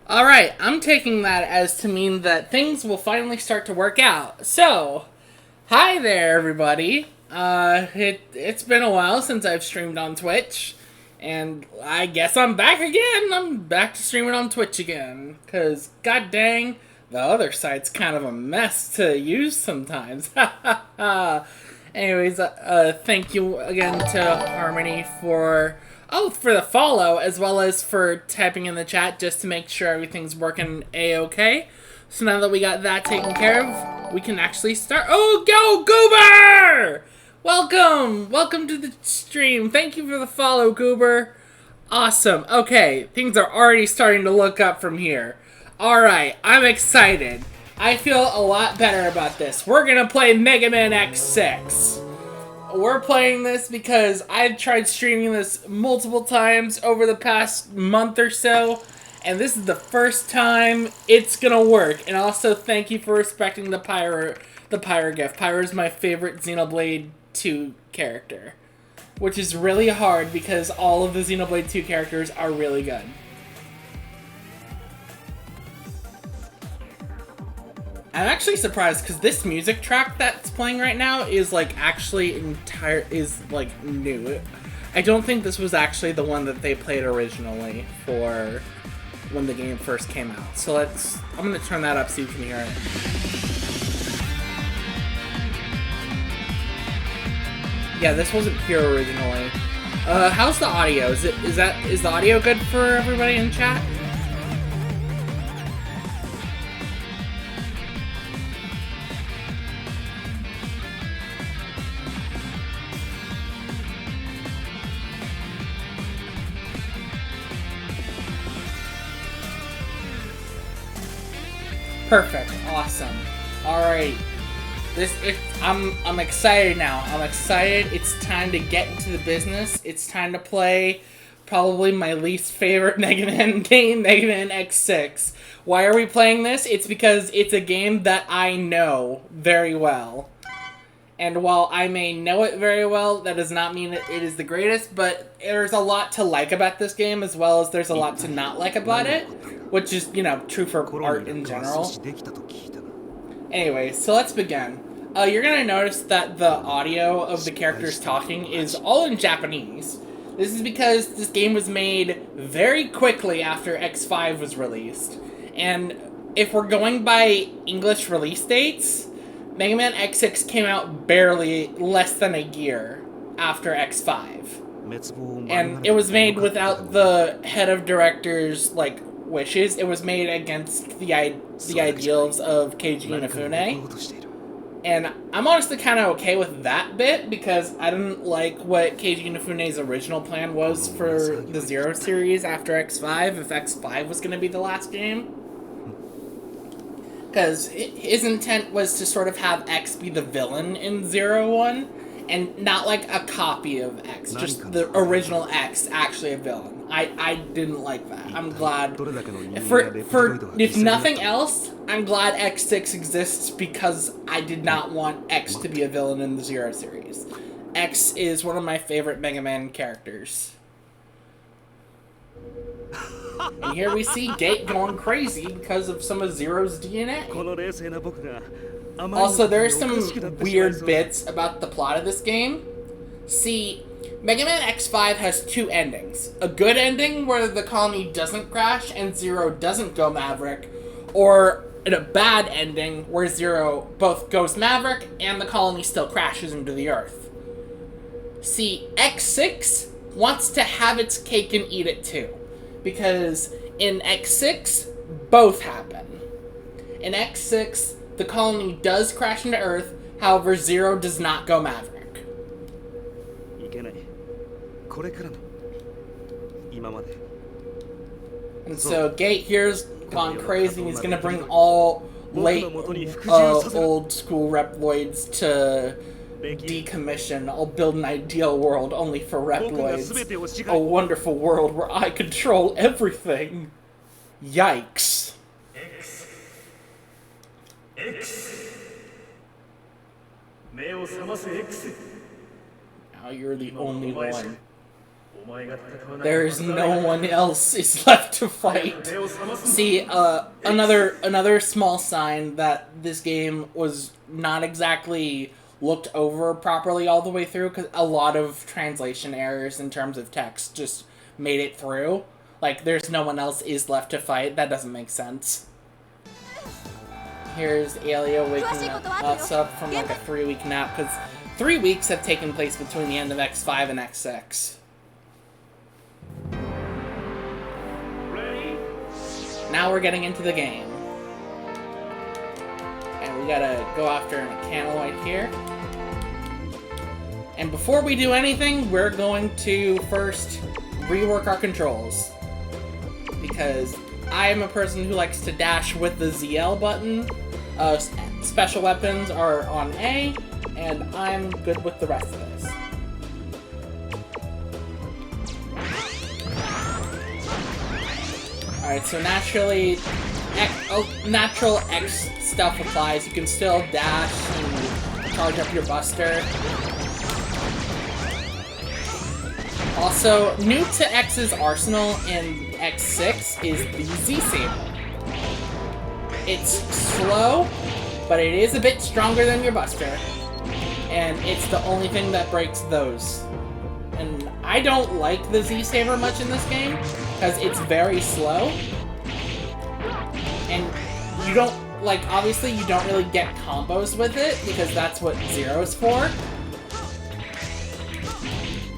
Alright, I'm taking that as to mean that things will finally start to work out. So, hi there, everybody. It's been a while since I've streamed on Twitch, and I guess I'm back again. I'm back to streaming on Twitch again, because god dang, the other site's kind of a mess to use sometimes. Anyways, thank you again to Harmony for the follow, as well as for typing in the chat just to make sure everything's working a-okay. So now that we got that taken care of, we can actually start. Oh, go Goober! Welcome to the stream. Thank you for the follow, Goober. Awesome. Okay, things are already starting to look up from here. Alright, I'm excited. I feel a lot better about this. We're gonna play Mega Man X6. We're playing this because I've tried streaming this multiple times over the past month or so, and this is the first time it's gonna work. And also, thank you for respecting the Pyro gift. Pyro is my favorite Xenoblade 2 character, which is really hard because all of the Xenoblade 2 characters are really good. I'm actually surprised because this music track that's playing right now is actually new. I don't think this was actually the one that they played originally for when the game first came out. So I'm gonna turn that up so you can hear it. Yeah, this wasn't pure originally. How's the audio? Is the audio good for everybody in chat? Perfect. Awesome. Alright. I'm excited now. I'm excited. It's time to get into the business. It's time to play probably my least favorite Mega Man game, Mega Man X6. Why are we playing this? It's because it's a game that I know very well. And while I may know it very well, that does not mean it is the greatest, but there's a lot to like about this game, as well as there's a lot to not like about it, which is, true for art in general. Anyway, so let's begin. You're gonna notice that the audio of the characters talking is all in Japanese. This is because this game was made very quickly after X5 was released. And if we're going by English release dates, Mega Man X6 came out barely less than a year after X5. And it was made without the head of director's, wishes. It was made against the ideals of Keiji Inafune. And I'm honestly kind of okay with that bit, because I didn't like what Keiji Inafune's original plan was for the Zero series after X5, if X5 was going to be the last game. Because his intent was to sort of have X be the villain in Zero One, and not like a copy of X, just the original X actually a villain. I didn't like that. I'm glad. If nothing else, I'm glad X6 exists because I did not want X to be a villain in the Zero series. X is one of my favorite Mega Man characters. And here we see Gate going crazy because of some of Zero's DNA. Also, there are some weird bits about the plot of this game. See, Mega Man X5 has two endings. A good ending where the colony doesn't crash and Zero doesn't go Maverick, or a bad ending where Zero both goes Maverick and the colony still crashes into the Earth. See, X6 wants to have its cake and eat it too. Because in X6, both happen. In X6, the colony does crash into Earth, however, Zero does not go Maverick. And so Gate here's gone crazy, and he's gonna bring all old school Reploids to decommission. I'll build an ideal world only for Reploids. A wonderful world where I control everything. Yikes. Now you're the only one. There's no one else is left to fight. See, another small sign that this game was not exactly looked over properly all the way through, because a lot of translation errors in terms of text just made it through. Like, there's no one else is left to fight. That doesn't make sense. Here's Aelia waking us up from like a 3-week nap, because 3 weeks have taken place between the end of X5 and X6. Now we're getting into the game. And we gotta go after a Mechanoid here. And before we do anything, we're going to first rework our controls. Because I am a person who likes to dash with the ZL button. Special weapons are on A, and I'm good with the rest of this. Alright, so natural X stuff applies. You can still dash and charge up your buster. Also, new to X's arsenal in X6 is the Z-Saber. It's slow, but it is a bit stronger than your buster. And it's the only thing that breaks those. And I don't like the Z-Saber much in this game, because it's very slow. And you don't, like, obviously you don't really get combos with it, because that's what Zero's for.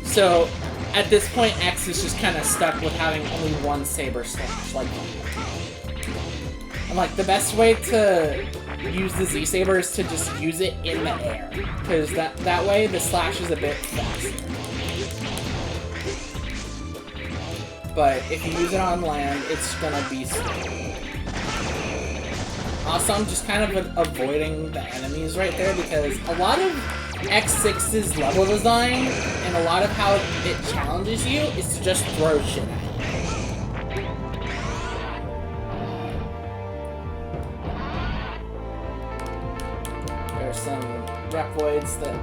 So, at this point, X is just kind of stuck with having only one Saber slash, like, and, like, the best way to use the Z-Saber is to just use it in the air, because that way the slash is a bit faster. But if you use it on land, it's gonna be slow. Also, I'm just kind of avoiding the enemies right there, because a lot of X6's level design and a lot of how it challenges you is to just throw shit at you. There's some Reploids that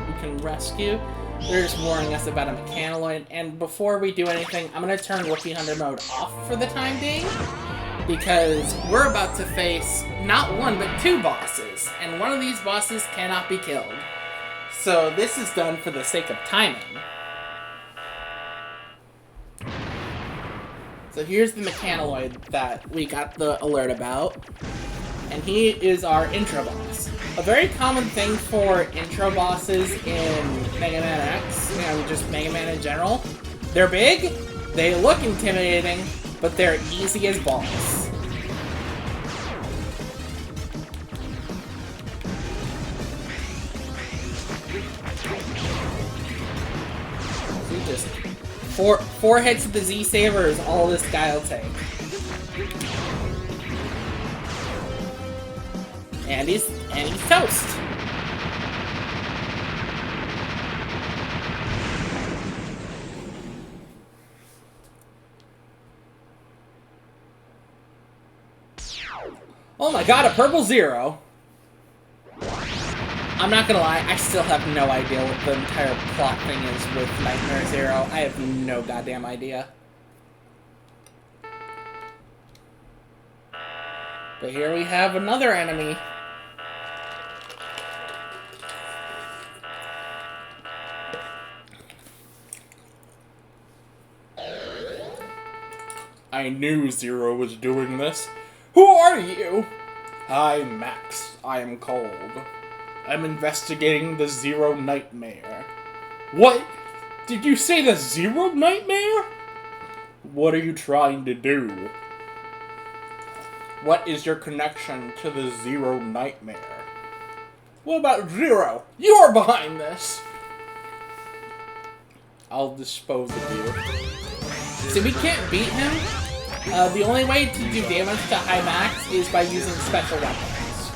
we can rescue. They're just warning us about a Mechanoid, and before we do anything, I'm going to turn Rookie Hunter mode off for the time being, because we're about to face not one, but 2 bosses, and one of these bosses cannot be killed. So this is done for the sake of timing. So here's the Mechanoid that we got the alert about, and he is our intro boss. A very common thing for intro bosses in Mega Man X, and just Mega Man in general, they're big, they look intimidating, but they're easy as balls. See, just four hits of the Z-Saber is all this guy will take. And he's toast. Oh my god, a purple Zero. I'm not gonna lie, I still have no idea what the entire plot thing is with Nightmare Zero. I have no goddamn idea. But here we have another enemy. I knew Zero was doing this. Who are you? I'm Max. I am cold. I'm investigating the Zero Nightmare. What? Did you say the Zero Nightmare? What are you trying to do? What is your connection to the Zero Nightmare? What about Zero? You're behind this! I'll dispose of you. See, we can't beat him. The only way to do damage to High Max is by using special weapons.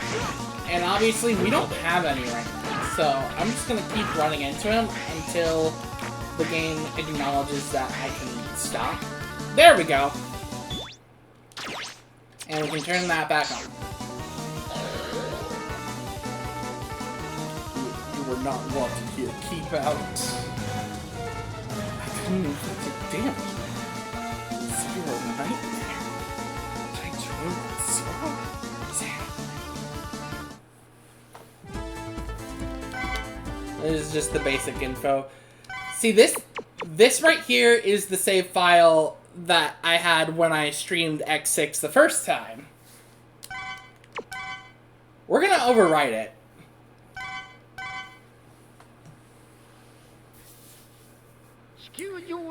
And obviously, we don't have any right now, so I'm just gonna keep running into him until the game acknowledges that I can stop. There we go! And we can turn that back on. You were not wanted here. Keep out. I maximum inflicted damage. Zero Nightmare. Did I dream of Zero? This is just the basic info. See, this right here is the save file that I had when I streamed X6 the first time. We're gonna overwrite it.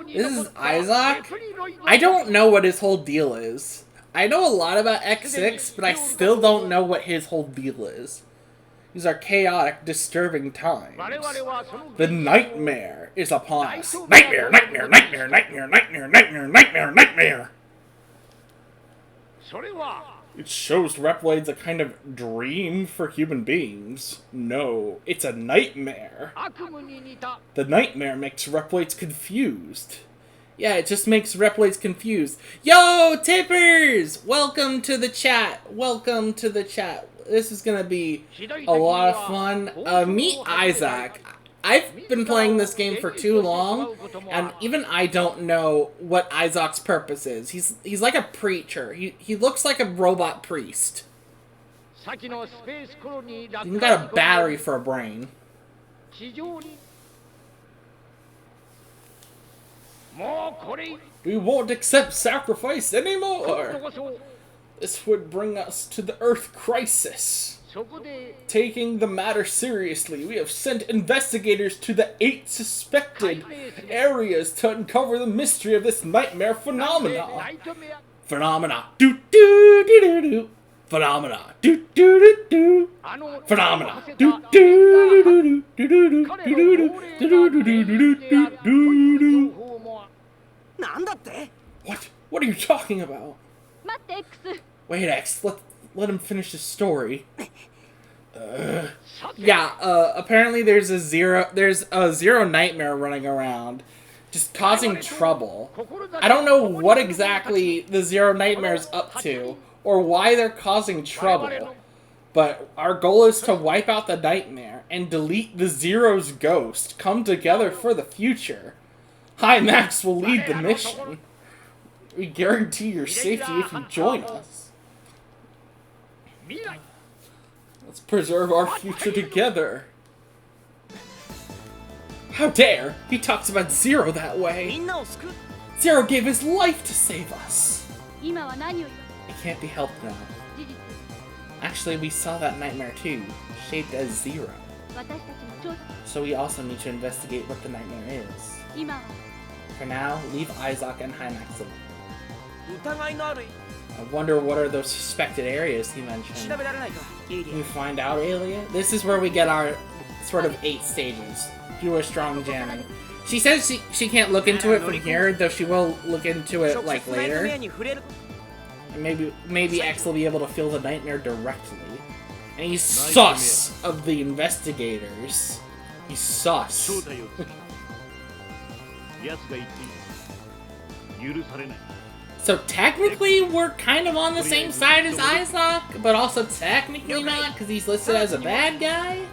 This is Isaac. I don't know what his whole deal is. I know a lot about X6, but I still don't know what his whole deal is. These are chaotic, disturbing times. The nightmare is upon us. Nightmare, nightmare, nightmare, nightmare, nightmare, nightmare, nightmare, nightmare. It shows Reploid's a kind of dream for human beings. No, it's a nightmare. The nightmare makes Reploids confused. Yeah, it just makes Reploids confused. Yo, Tippers! Welcome to the chat. Welcome to the chat. This is gonna be a lot of fun. Meet Isaac. I've been playing this game for too long, and even I don't know what Isaac's purpose is. He's like a preacher. He looks like a robot priest. He's even got a battery for a brain. We won't accept sacrifice anymore. This would bring us to the Earth crisis. Taking the matter seriously, we have sent investigators to the 8 suspected areas to uncover the mystery of this nightmare phenomena. Phenomena. Do do do do do. Phenomena. Do do do do. Phenomena. Do do do do do do do. What? What are you talking about? Wait, X. Let him finish his story. Apparently there's a zero nightmare running around, just causing trouble. I don't know what exactly the Zero Nightmare's up to, or why they're causing trouble. But our goal is to wipe out the nightmare and delete the Zero's ghost. Come together for the future. Hi, Max will lead the mission. We guarantee your safety if you join us. Let's preserve our future together. How dare! He talks about Zero that way. Zero gave his life to save us. It can't be helped now. Actually, we saw that nightmare too, shaped as Zero. So we also need to investigate what the nightmare is. For now, leave Isaac and Hymax alone. I wonder what are those suspected areas he mentioned. Can you find out, Aelia? This is where we get our sort of 8 stages. Do a strong jamming. She says she can't look into it from here, though she will look into it like later. And maybe X will be able to feel the nightmare directly. And he's sus of the investigators. He's sus. So technically, we're kind of on the same side as Isaac, but also technically not, because he's listed as a bad guy.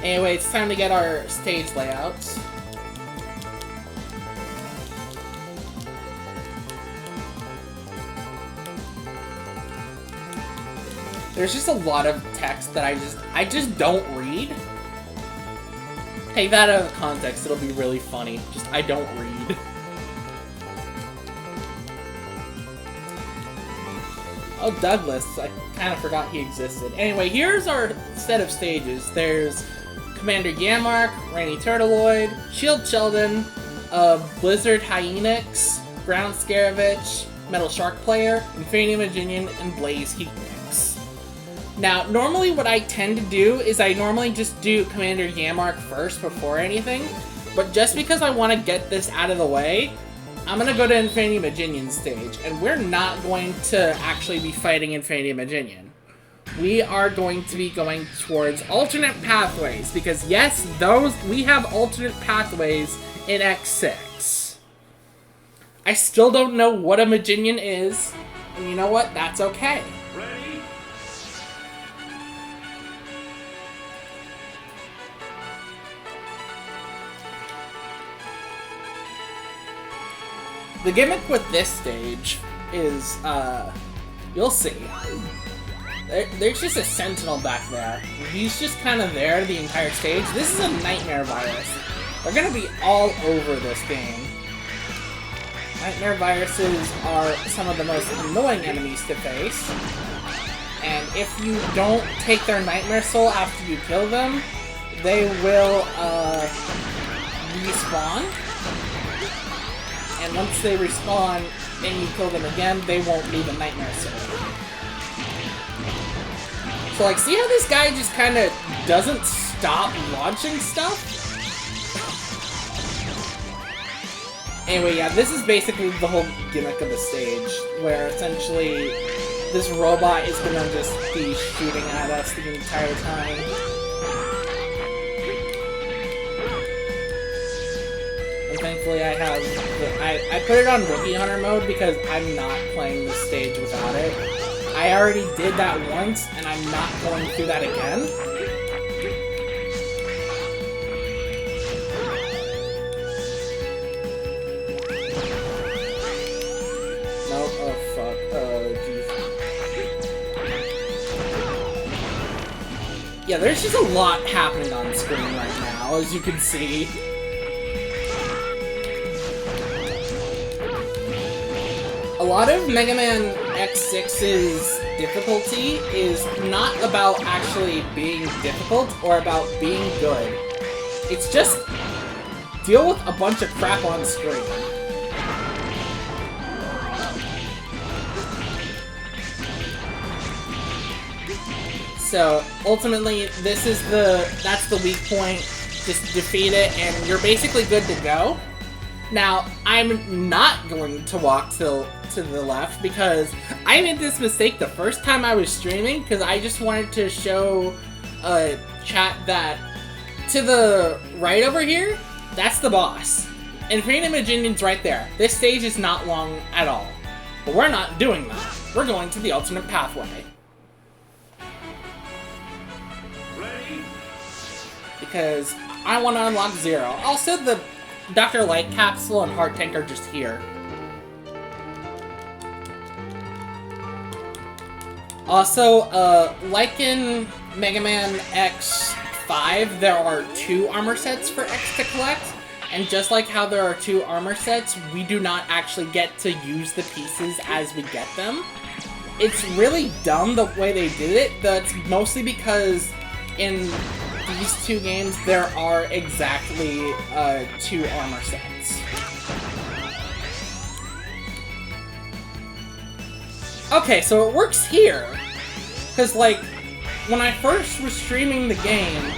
Anyway, it's time to get our stage layouts. There's just a lot of text that I just don't read. Take that out of context, it'll be really funny. Just, I don't read. Oh, Douglas. I kind of forgot he existed. Anyway, here's our set of stages. There's Commander Yamark, Rainy Turtleoid, Shield Sheldon, Blizzard Hyenix, Ground Scaravitch, Metal Shark Player, Infinity Maginian, and Blaze Heatmix. Now, normally what I tend to do is I normally just do Commander Yamark first before anything, but just because I want to get this out of the way, I'm going to go to Infinity Maginian stage, and we're not going to actually be fighting Infinity Maginian. We are going to be going towards alternate pathways, because yes, we have alternate pathways in X6. I still don't know what a Maginian is, and you know what? That's okay. The gimmick with this stage is, you'll see. There's just a sentinel back there. He's just kind of there the entire stage. This is a nightmare virus. They're gonna be all over this game. Nightmare viruses are some of the most annoying enemies to face. And if you don't take their nightmare soul after you kill them, they will, respawn. And once they respawn and you kill them again, they won't leave a nightmare soul. So, like, see how this guy just kind of doesn't stop launching stuff? Anyway, yeah, this is basically the whole gimmick of the stage, where essentially this robot is gonna just be shooting at us the entire time. And thankfully I have, I put it on Rookie Hunter mode because I'm not playing this stage without it. I already did that once, and I'm not going through that again. Nope, oh fuck, oh jeez. Yeah, there's just a lot happening on screen right now, as you can see. A lot of Mega Man X6's difficulty is not about actually being difficult or about being good. It's just deal with a bunch of crap on screen. So ultimately, that's the weak point. Just defeat it, and you're basically good to go. Now, I'm not going to walk to the left because I made this mistake the first time I was streaming because I just wanted to show chat that to the right over here, that's the boss. And Freedom Engine's right there. This stage is not long at all. But we're not doing that. We're going to the alternate pathway. Ready? Because I want to unlock Zero. Also, the Dr. Light Capsule and Heart Tank are just here. Also, like in Mega Man X5, there are 2 armor sets for X to collect. And just like how there are 2 armor sets, we do not actually get to use the pieces as we get them. It's really dumb the way they did it. That's mostly because in these 2 games, there are exactly 2 armor sets. Okay, so it works here. Because, like, when I first was streaming the game,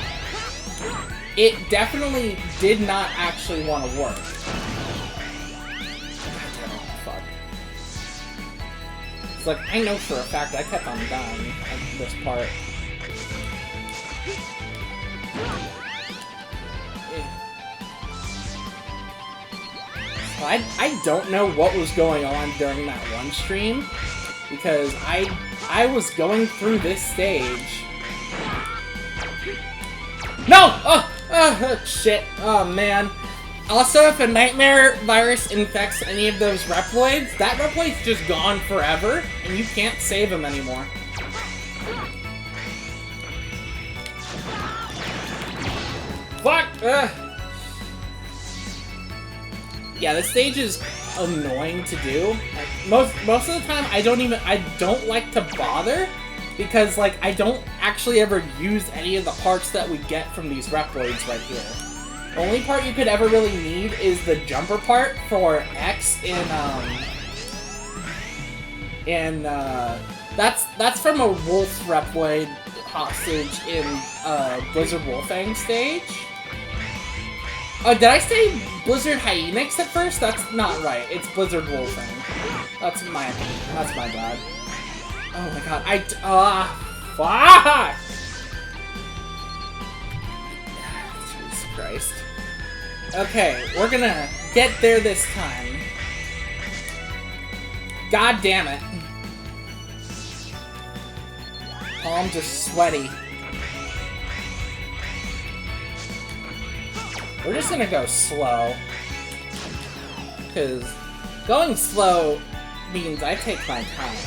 it definitely did not actually want to work. Fuck. It's like, I know for a fact I kept on dying at this part. I don't know what was going on during that one stream, because I was going through this stage. No! Oh, shit. Oh, man. Also, if a nightmare virus infects any of those Reploids, that Reploid's just gone forever, and you can't save him anymore. Fuck! Yeah, this stage is annoying to do. Like, most of the time, I don't like to bother, because, like, I don't actually ever use any of the parts that we get from these Reploids right here. The only part you could ever really need is the jumper part for X that's from a Wolf Reploid hostage in Blizzard Wolfang stage. Oh, did I say Blizzard Hyenix at first? That's not right. It's Blizzard Wolfang. That's my bad. Oh my god, fuck! Jesus Christ. Okay, we're gonna get there this time. God damn it. Palms are sweaty. We're just gonna go slow. Because Going slow means I take my time.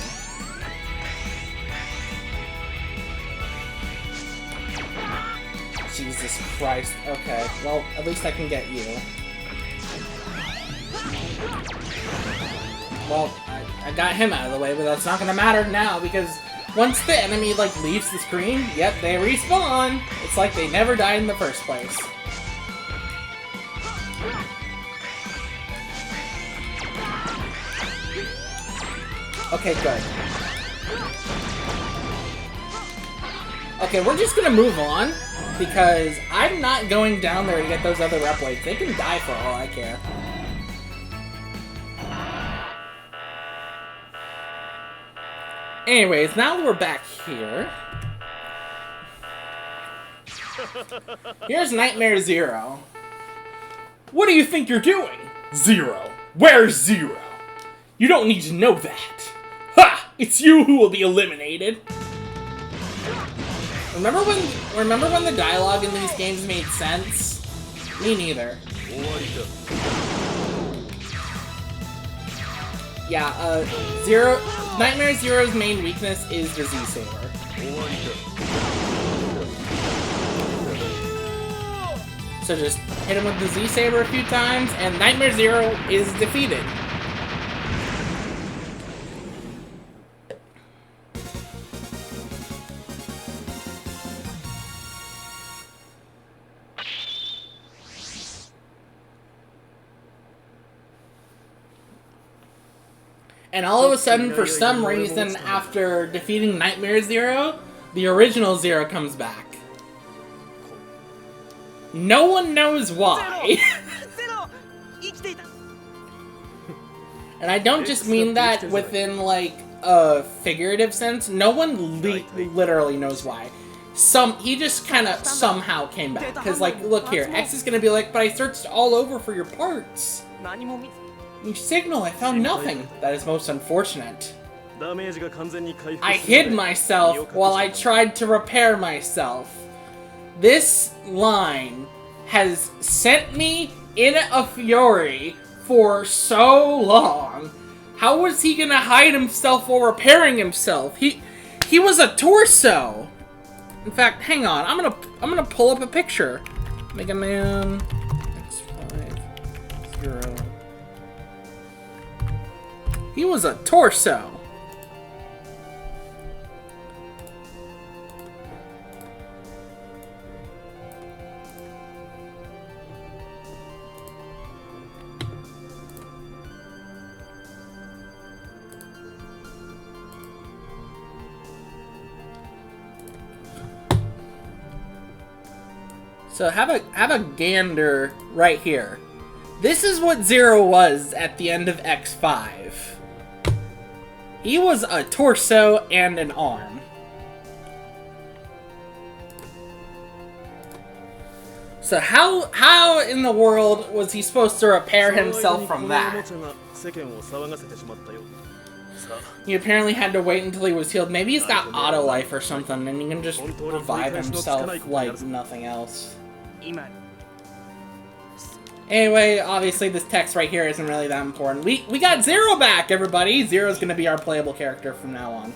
Jesus Christ. Okay, well, at least I can get you. Well, I got him out of the way, but that's not gonna matter now, because once the enemy, like, leaves the screen, yep, they respawn! It's like they never died in the first place. Okay, good. Okay, we're just gonna move on, because I'm not going down there to get those other Reploids. They can die for all I care. Anyways, now that we're back here, here's Nightmare Zero. What do you think you're doing? Zero. Where's Zero? You don't need to know that. Ha! It's you who will be eliminated. Remember when the dialogue in these games made sense? Me neither. Yeah, Nightmare Zero's main weakness is the Z-Saber. So just hit him with the Z-Saber a few times, and Nightmare Zero is defeated. And all of a sudden, for some reason, after defeating Nightmare Zero, the original Zero comes back. No one knows why. And I don't just mean that within, like, a figurative sense. No one literally knows why. He just kind of somehow came back. Because, like, look here, X is gonna be like, but I searched all over for your parts. You signal, I found nothing. That is most unfortunate. I hid myself while I tried to repair myself. This line has sent me in a fury for so long. How was he gonna hide himself while repairing himself? He was a torso. In fact, hang on. I'm gonna pull up a picture. Mega Man X50. He was a torso. So have a gander right here. This is what Zero was at the end of X5. He was a torso and an arm. So how in the world was he supposed to repair himself from that? He apparently had to wait until he was healed. Maybe he's got auto life or something and he can just revive himself like nothing else. Anyway, obviously this text right here isn't really that important. We got Zero back, everybody! Zero's gonna be our playable character from now on.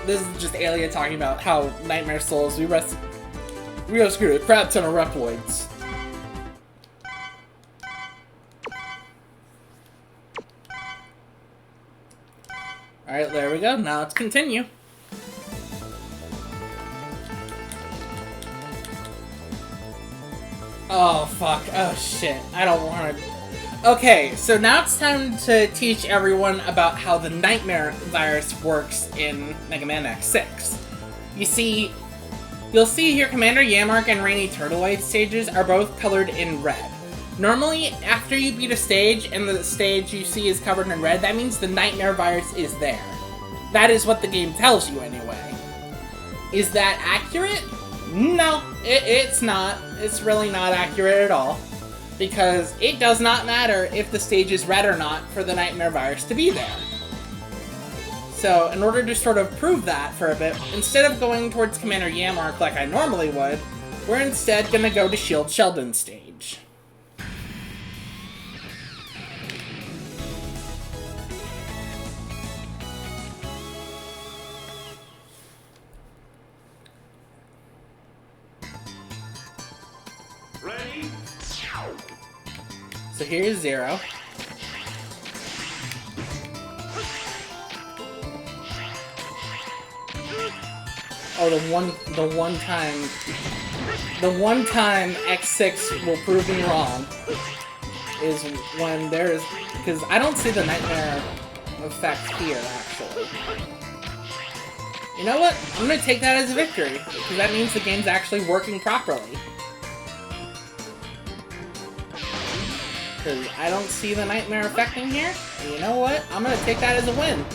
This is just Alia talking about how Nightmare Souls, we rescued a crap ton of Reploids. Alright, there we go. Now let's continue. Oh, fuck. Oh, shit. I don't want to... Okay, so now it's time to teach everyone about how the Nightmare virus works in Mega Man X6. You see, you'll see here Commander Yammark and Rainy Turtleite stages are both colored in red. Normally, after you beat a stage and the stage you see is covered in red, that means the Nightmare virus is there. That is what the game tells you anyway. Is that accurate? No, it's not. It's really not accurate at all. Because it does not matter if the stage is red or not for the Nightmare virus to be there. So, in order to sort of prove that for a bit, instead of going towards Commander Yammark like I normally would, We're instead gonna go to Shield Sheldon stage. Ready? So here's Zero. Oh, the one time X6 will prove me wrong is when there's, because I don't see the nightmare effect here actually. You know what? I'm gonna take that as a victory because that means the game's actually working properly. Because I don't see the nightmare effect in here. And you know what? I'm gonna take that as a win.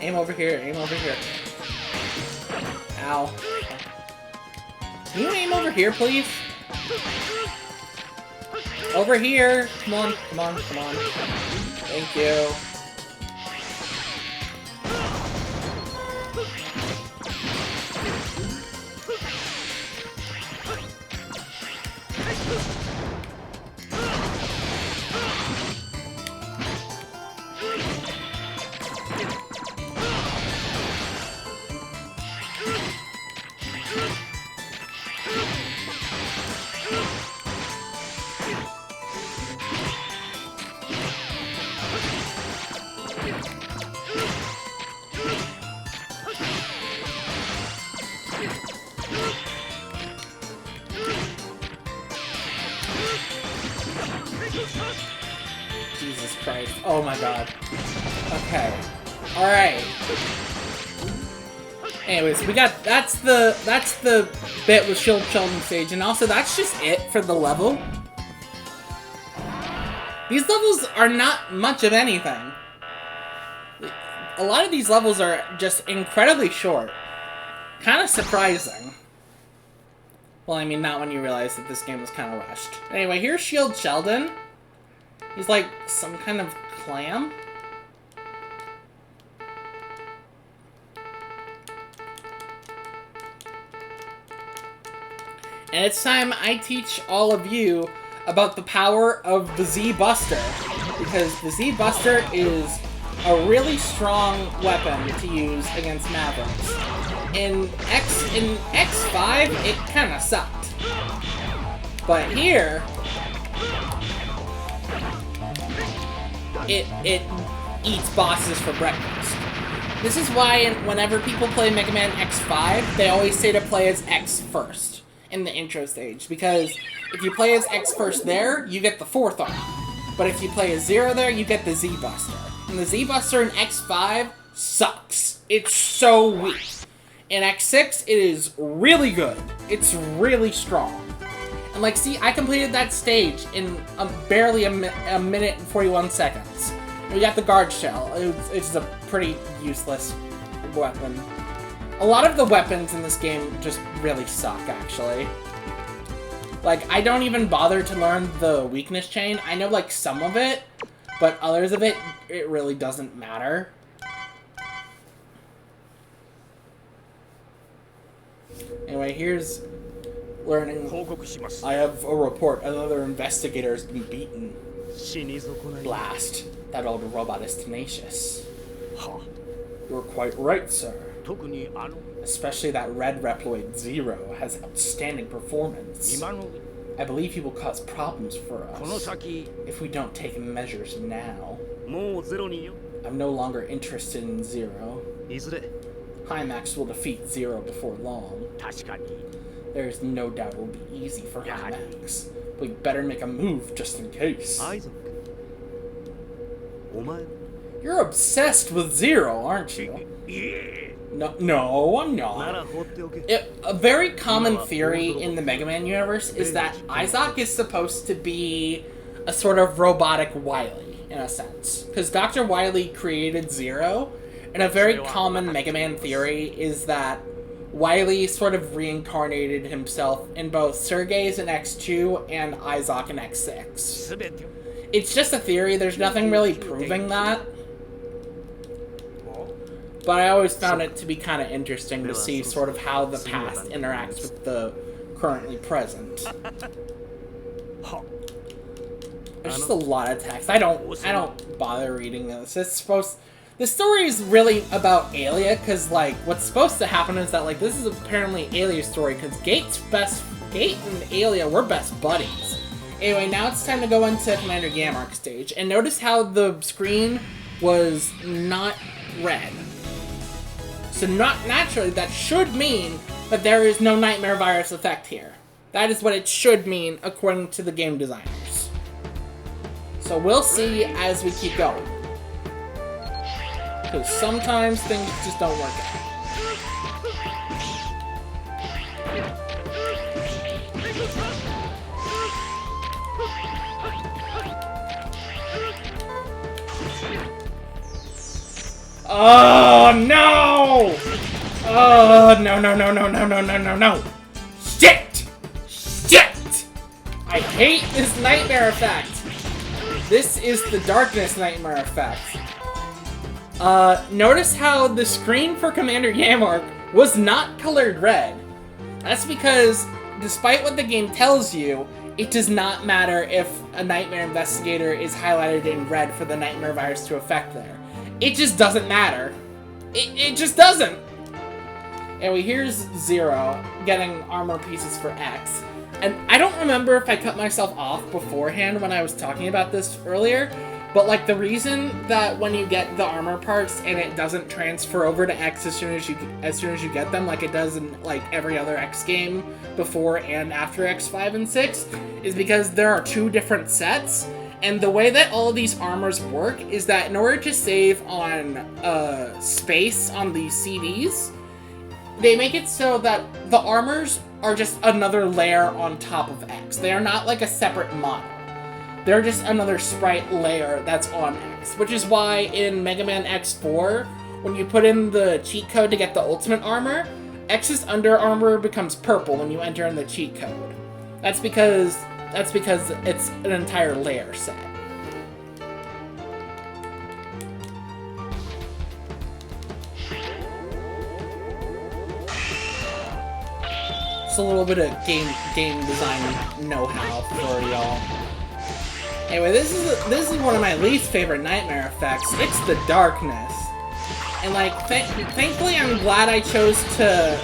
Aim over here, aim over here. Ow. Can you aim over here, please? Over here! Come on, come on, come on. Thank you. Jesus Christ. Oh my god. Okay. Alright. Anyways, we got, that's the bit with Shield Sheldon stage, and also that's just it for the level. These levels are not much of anything. A lot of these levels are just incredibly short. Kind of surprising. Well, I mean, not when you realize that this game was kind of rushed. Anyway, here's Shield Sheldon. He's like some kind of clam. And it's time I teach all of you about the power of the Z-Buster. Because the Z-Buster is a really strong weapon to use against Mavericks. In X5, it kind of sucked. But here, it eats bosses for breakfast. This is why whenever people play Mega Man X5, they always say to play as X first in the intro stage. Because if you play as X first there, you get the 4th arm. But if you play as Zero there, you get the Z-Buster. And the Z-Buster in X5 sucks. It's so weak. In X6, it is really good. It's really strong. And like, see, I completed that stage in barely a minute and 41 seconds. We got the guard shell. It's a pretty useless weapon. A lot of the weapons in this game just really suck, actually. Like, I don't even bother to learn the weakness chain. I know, like, some of it, but others of it really doesn't matter. Anyway, here's learning. I have a report. Another investigator has been beaten. Blast. That old robot is tenacious. You're quite right, sir. Especially that red Reploid Zero has outstanding performance. I believe he will cause problems for us if we don't take measures now. I'm no longer interested in Zero. Hymax will defeat Zero before long. There is no doubt it will be easy for Hymax. We better make a move just in case. You're obsessed with Zero, aren't you? No, I'm not. A very common theory in the Mega Man universe is that Isaac is supposed to be a sort of robotic Wily, in a sense. Because Dr. Wily created Zero, and a very common Mega Man theory is that Wily sort of reincarnated himself in both Sergei's in X2 and Isaac in X6. It's just a theory, there's nothing really proving that. but I always found it to be kind of interesting to see sort of how the past interacts with the currently present. There's just a lot of text. I don't bother reading this. The story is really about Aelia, because, like, what's supposed to happen is that, like, this is apparently Aelia's story, because Gate and Aelia were best buddies. Anyway, now it's time to go into Commander Yammark stage, and notice how the screen was not red. So naturally, that should mean that there is no Nightmare Virus effect here. That is what it should mean, according to the game designers. So we'll see as we keep going. Because sometimes things just don't work out. Oh, no! Oh, no. Shit! I hate this nightmare effect. This is the darkness nightmare effect. Notice how the screen for Commander Yammark was not colored red. That's because, despite what the game tells you, it does not matter if a Nightmare Investigator is highlighted in red for the Nightmare Virus to affect there. It just doesn't matter. It just doesn't. Anyway, here's Zero getting armor pieces for X. And I don't remember if I cut myself off beforehand when I was talking about this earlier, but like the reason that when you get the armor parts and it doesn't transfer over to X as soon as you get them, like it does in like every other X game before and after X5 and 6, is because there are two different sets. And the way that all of these armors work is that in order to save on space on these CDs, they make it so that the armors are just another layer on top of X. They are not like a separate model. They're just another sprite layer that's on X, which is why in Mega Man X4, when you put in the cheat code to get the ultimate armor, X's under armor becomes purple when you enter in the cheat code. That's because it's an entire layer set. It's a little bit of game design know-how for y'all. Anyway, this is one of my least favorite nightmare effects. It's the darkness. And like, thankfully I'm glad I chose to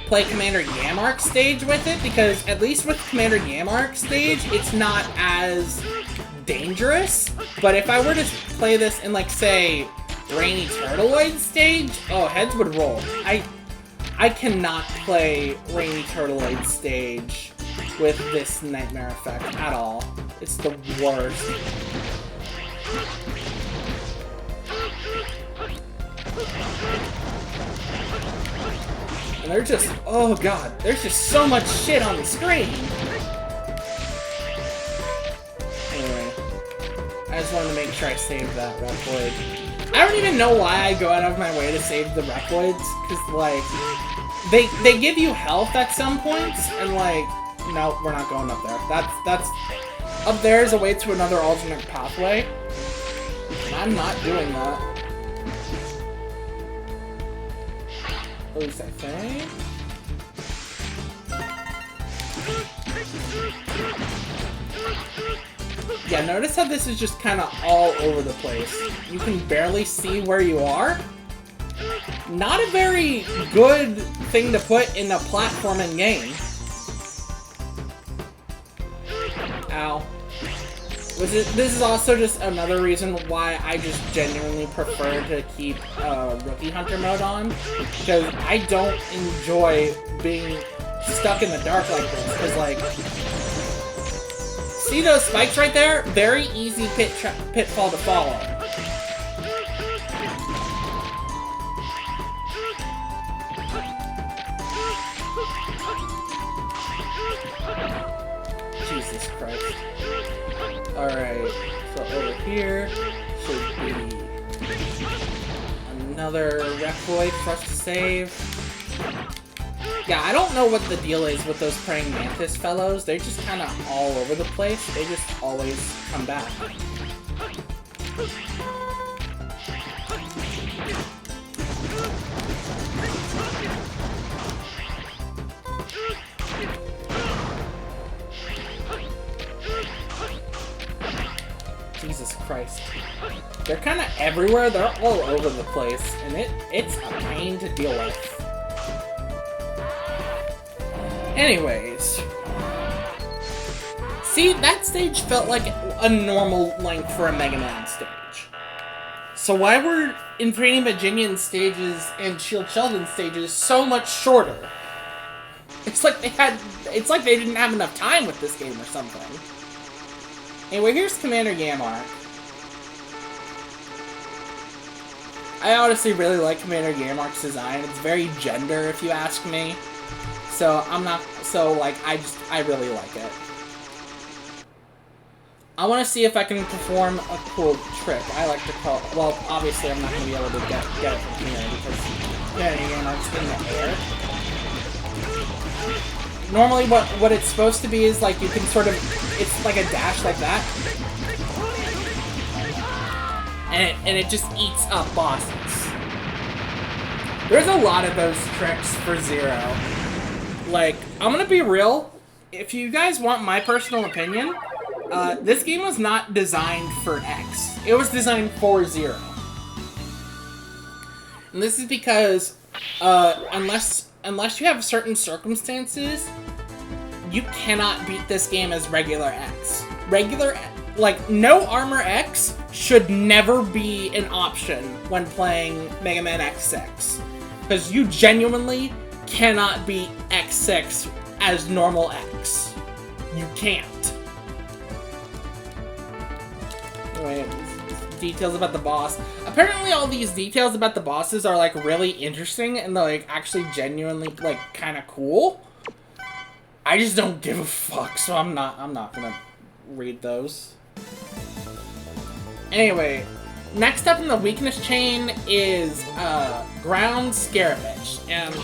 play Commander Yammark stage with it, because at least with Commander Yammark stage, it's not as dangerous. But if I were to play this in, like, say, Rainy Turtleoid stage, oh, heads would roll. I cannot play Rainy Turtleoid stage with this nightmare effect at all. It's the worst. And they're just, oh god, there's just so much shit on the screen! Anyway, I just wanted to make sure I saved that Reploid. I don't even know why I go out of my way to save the Reploids, because, like, they give you health at some points, and, like, no, we're not going up there. That's, up there is a way to another alternate pathway, and I'm not doing that. At least I think. Yeah, notice how this is just kind of all over the place. You can barely see where you are. Not a very good thing to put in a platforming game. Ow. This is also just another reason why I just genuinely prefer to keep Rookie Hunter mode on, because I don't enjoy being stuck in the dark like this, because, like, see those spikes right there? Very easy pitfall to follow. Jesus Christ. Alright, so over here should be another Reploid for us to save. Yeah, I don't know what the deal is with those praying mantis fellows. They're just kind of all over the place. They just always come back. Christ. They're kind of everywhere. They're all over the place, and it's a pain to deal with. Anyways. See, that stage felt like a normal length for a Mega Man stage. So why were Infernal Virginian stages and Shield Sheldon stages so much shorter? It's like they didn't have enough time with this game or something. Anyway, here's Commander Yammark. I honestly really like Commander Yammark's design. It's very gender, if you ask me. So I really like it. I want to see if I can perform a cool trick. I like to call... Well, obviously I'm not going to be able to get it from here because... Yeah, I'm just in the air. Normally what it's supposed to be is like you can sort of... It's like a dash like that. And it just eats up bosses. There's a lot of those tricks for Zero. Like, I'm going to be real. If you guys want my personal opinion... this game was not designed for X. It was designed for Zero. And this is because, unless you have certain circumstances, you cannot beat this game as regular X. No Armor X should never be an option when playing Mega Man X6. Because you genuinely cannot beat X6 as normal X. You can't. Anyway, details about the boss. Apparently all these details about the bosses are, like, really interesting and, like, actually genuinely, like, kind of cool. I just don't give a fuck, so I'm not gonna read those. Anyway, next up in the weakness chain is, Ground Scaravitch, and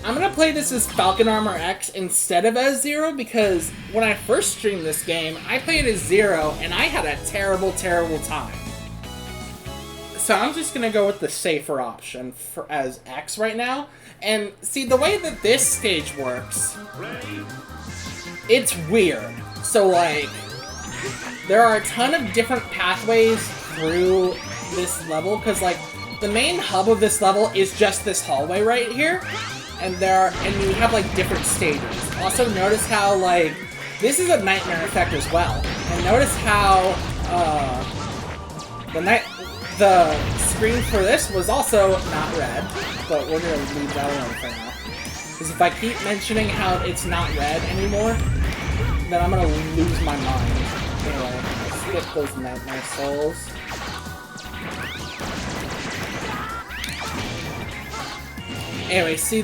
I'm gonna play this as Falcon Armor X instead of as Zero because when I first streamed this game, I played as Zero and I had a terrible, terrible time. So I'm just gonna go with the safer option as X right now. And see, the way that this stage works, it's weird. So like, there are a ton of different pathways through this level because like, the main hub of this level is just this hallway right here. And you have like different stages. Also notice how like this is a nightmare effect as well. And notice how the screen for this was also not red, but we're gonna leave that alone for now. Because if I keep mentioning how it's not red anymore, then I'm gonna lose my mind. Anyway, skip those nightmare souls. Anyway, see,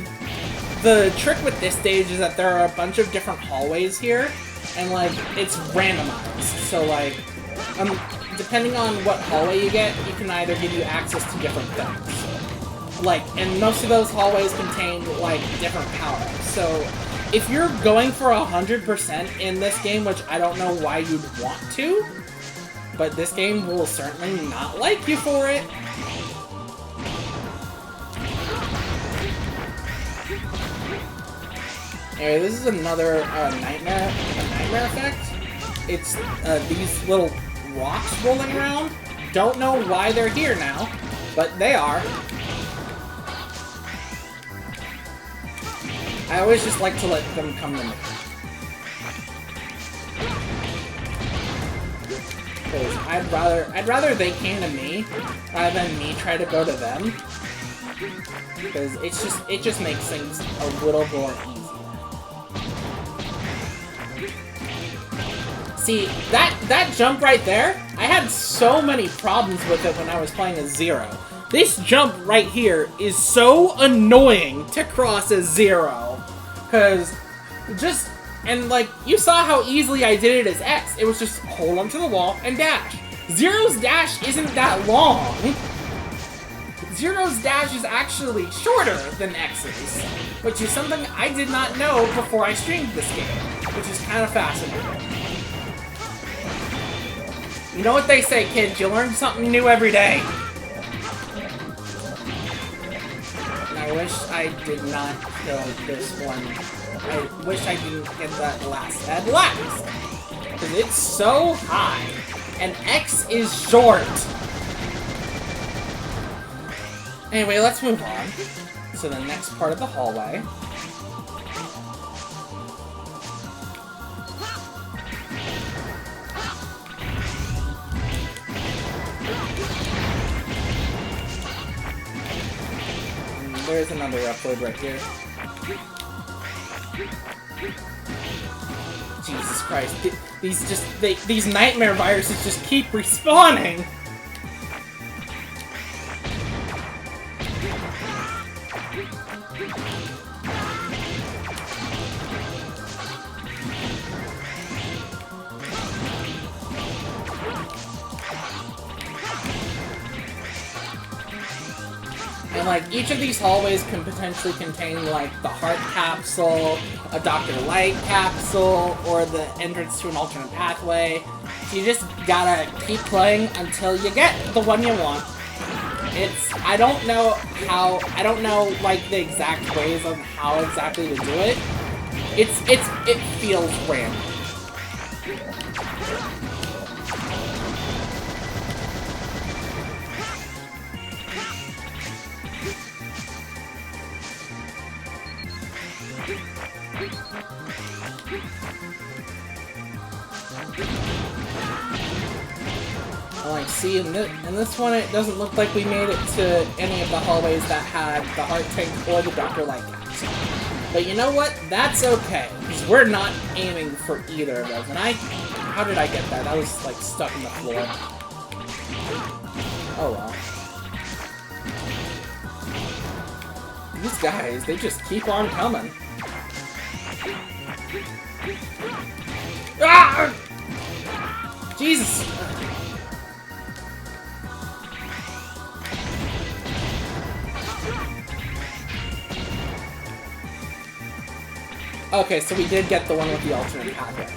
the trick with this stage is that there are a bunch of different hallways here, and, like, it's randomized. So, like, depending on what hallway you get, it can either give you access to different things. Like, and most of those hallways contain, like, different power-ups. So, if you're going for 100% in this game, which I don't know why you'd want to, but this game will certainly not like you for it. Anyway, this is another nightmare effect. It's these little rocks rolling around. Don't know why they're here now, but they are. I always just like to let them come to me. Because I'd rather they came to me rather than me try to go to them. Because it just makes things a little more easy. See, that jump right there, I had so many problems with it when I was playing as Zero. This jump right here is so annoying to cross as Zero. Because, and like, you saw how easily I did it as X. It was just hold onto the wall and dash. Zero's dash isn't that long. Zero's dash is actually shorter than X's, which is something I did not know before I streamed this game, which is kind of fascinating. You know what they say, kids, you learn something new every day. And I wish I did not kill this one. I wish I didn't get that last head last. Because it's so high. and X is short. Anyway, let's move on to the next part of the hallway. There's another upload right here. Jesus Christ. These nightmare viruses just keep respawning! And, like, each of these hallways can potentially contain, like, the heart capsule, a Dr. Light capsule, or the entrance to an alternate pathway. So you just gotta keep playing until you get the one you want. I don't know, like, the exact ways of how exactly to do it. It feels random. Like, see, in this one, it doesn't look like we made it to any of the hallways that had the heart tank or the Dr. Light capsule. But you know what? That's okay, because we're not aiming for either of those. And how did I get that? I was, like, stuck in the floor. Oh well. These guys, they just keep on coming. Ah! Jesus! Okay, so we did get the one with the alternate pathway.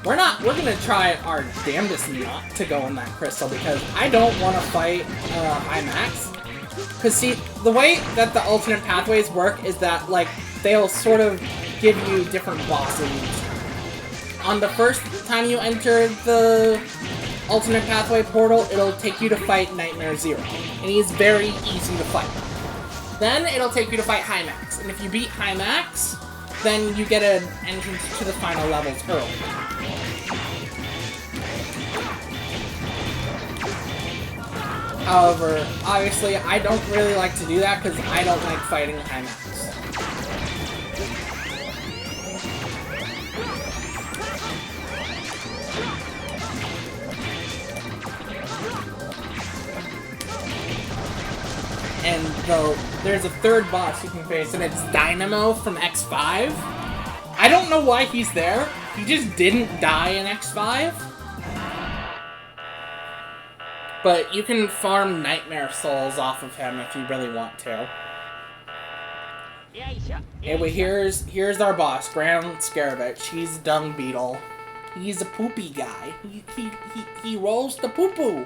We're gonna try our damnedest not to go in that crystal because I don't want to fight IMAX. Because see, the way that the alternate pathways work is that, like, they'll sort of give you different bosses. On the first time you enter the alternate pathway portal, it'll take you to fight Nightmare Zero. And he's very easy to fight. Then it'll take you to fight Hymax. And if you beat Hymax, then you get an entrance to the final levels early. However, obviously, I don't really like to do that because I don't like fighting Hymax. And though there's a third boss you can face, and it's Dynamo from X5. I don't know why he's there. He just didn't die in X5. But you can farm Nightmare Souls off of him if you really want to. Anyway, here's our boss, Ground Scaravich. He's a dung beetle. He's a poopy guy. He rolls the poo-poo.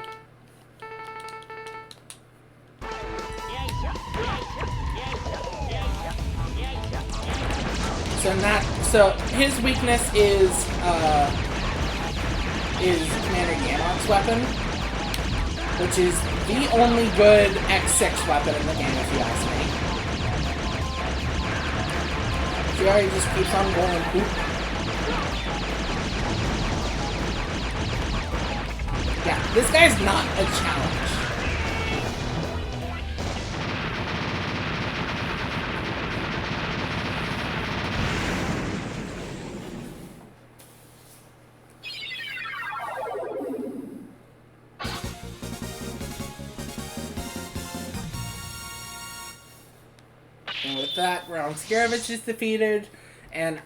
So his weakness is Commander Yanok's weapon, which is the only good X6 weapon in the game, if you ask me. Jerry just keeps on going poop. Yeah, this guy's not a challenge. And with that, Ground Scaravich is defeated, and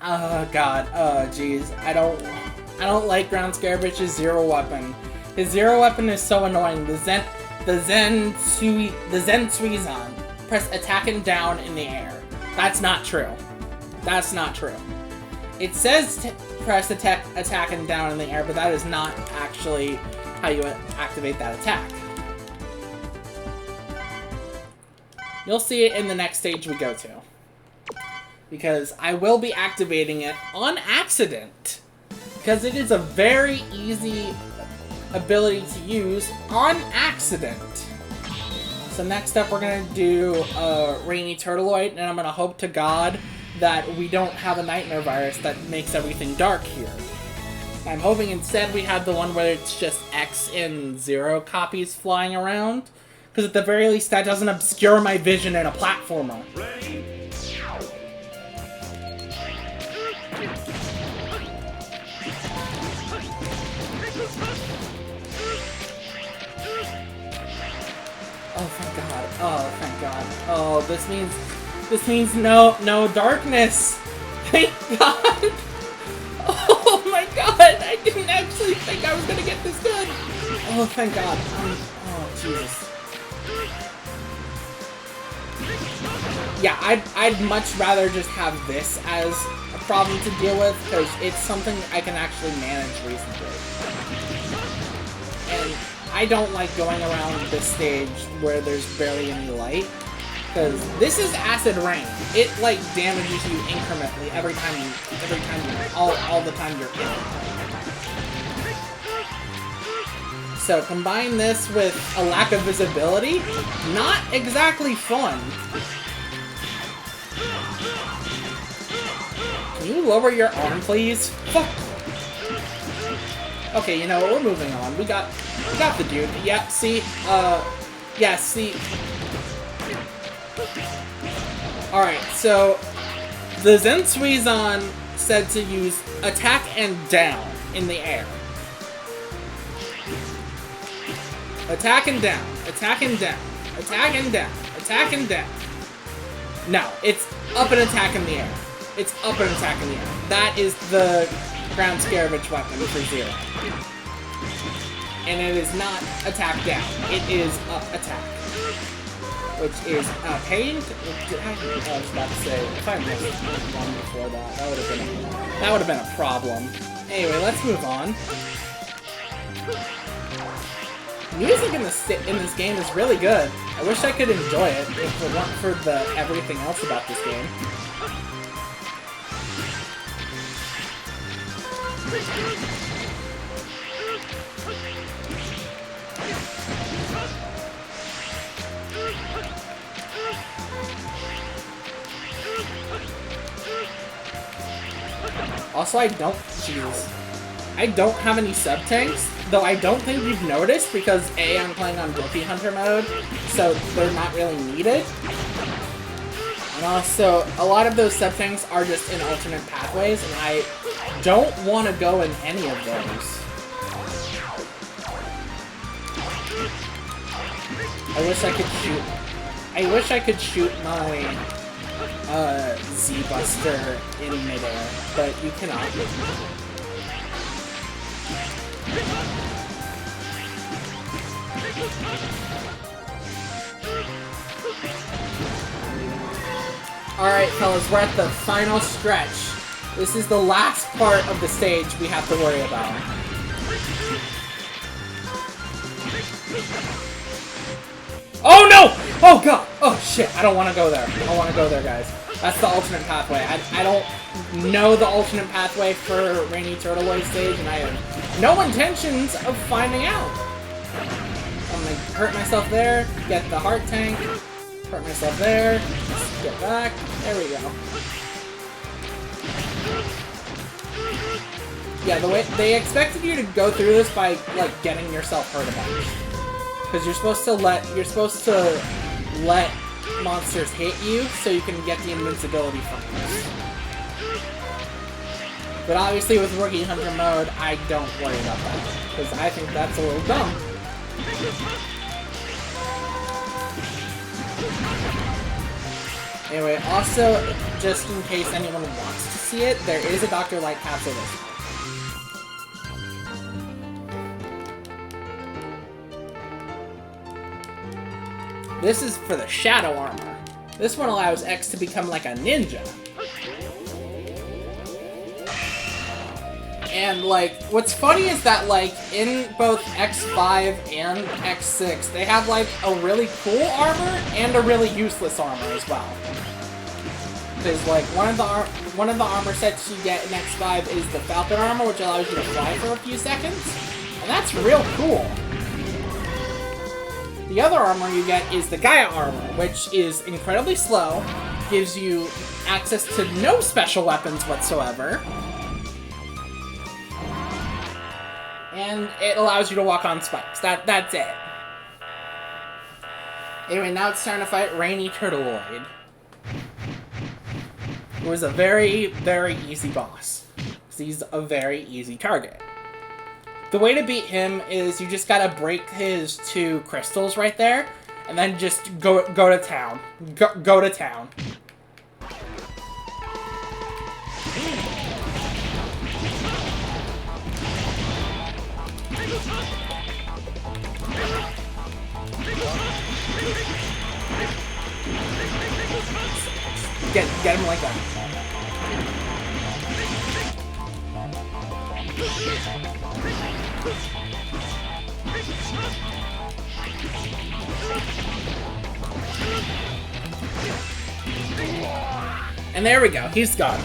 geez, I don't like Ground Scaravich's zero weapon. His zero weapon is so annoying. The Zen Suizan. Press attack and down in the air. That's not true. That's not true. It says press attack and down in the air, but that is not actually how you activate that attack. You'll see it in the next stage we go to. Because I will be activating it on accident. Because it is a very easy ability to use on accident. So next up we're gonna do Rainy Turtleoid, and I'm gonna hope to God that we don't have a nightmare virus that makes everything dark here. I'm hoping instead we have the one where it's just X and 0 copies flying around, because at the very least that doesn't obscure my vision in a platformer. Ready? Oh, thank God. Oh, thank God. Oh, this means no darkness. Thank God. Oh my God, I didn't actually think I was gonna get this good. Oh, thank God. Oh, Jesus. Yeah, I'd much rather just have this as a problem to deal with, because it's something I can actually manage reasonably. And I don't like going around this stage where there's barely any light, because this is acid rain. It like damages you incrementally every time you all the time you're in it. So combine this with a lack of visibility, not exactly fun. Can you lower your arm, please? Fuck. Okay, you know what? We're moving on. We got the dude. Yeah, see? Yeah, see? Alright, so the Zen Suizan said to use attack and down in the air. Attack and down. Attack and down. Attack and down. Attack and down. No, it's up and attack in the air. It's up and attack in the air. That is the ground Scaravage weapon for 0. And it is not attack down. It is up attack. Which is pain. I was about to say, if I missed one before that, that would have been a problem. Anyway, let's move on. Music in this game is really good. I wish I could enjoy it if it weren't for everything else about this game. Also, I don't have any sub-tanks, though I don't think you've noticed, because A, I'm playing on Rookie Hunter mode, so they're not really needed. And also, a lot of those sub-tanks are just in alternate pathways, and I don't want to go in any of those. I wish I could shoot my Z-Buster in midair, but you cannot. Alright, fellas, we're at the final stretch. This is the last part of the stage we have to worry about. Oh no! Oh god! Oh shit, I don't want to go there. I don't want to go there, guys. That's the alternate pathway. I don't know the alternate pathway for Rainy Turtleoid stage, and I have no intentions of finding out. I'm gonna hurt myself there, get the heart tank, hurt myself there, get back, there we go. Yeah, the way they expected you to go through this by like getting yourself hurt a bunch. Because you're supposed to let monsters hit you so you can get the invincibility from this. But obviously with Rookie Hunter mode, I don't worry about that. Because I think that's a little dumb. Anyway, also, just in case anyone wants to see it, there is a Dr. Light capsule this time. This is for the Shadow Armor. This one allows X to become like a ninja. And, like, what's funny is that, like, in both X5 and X6, they have, like, a really cool armor and a really useless armor as well. Because, like, one of the armor sets you get in X5 is the Falcon armor, which allows you to fly for a few seconds. And that's real cool. The other armor you get is the Gaia armor, which is incredibly slow, gives you access to no special weapons whatsoever, and it allows you to walk on spikes. That's it. Anyway, now it's time to fight Rainy Turtleoid, who is a very, very easy boss. He's a very easy target. The way to beat him is you just gotta break his 2 crystals right there, and then just go to town. Go to town. Get him like that. And there we go, he's gone.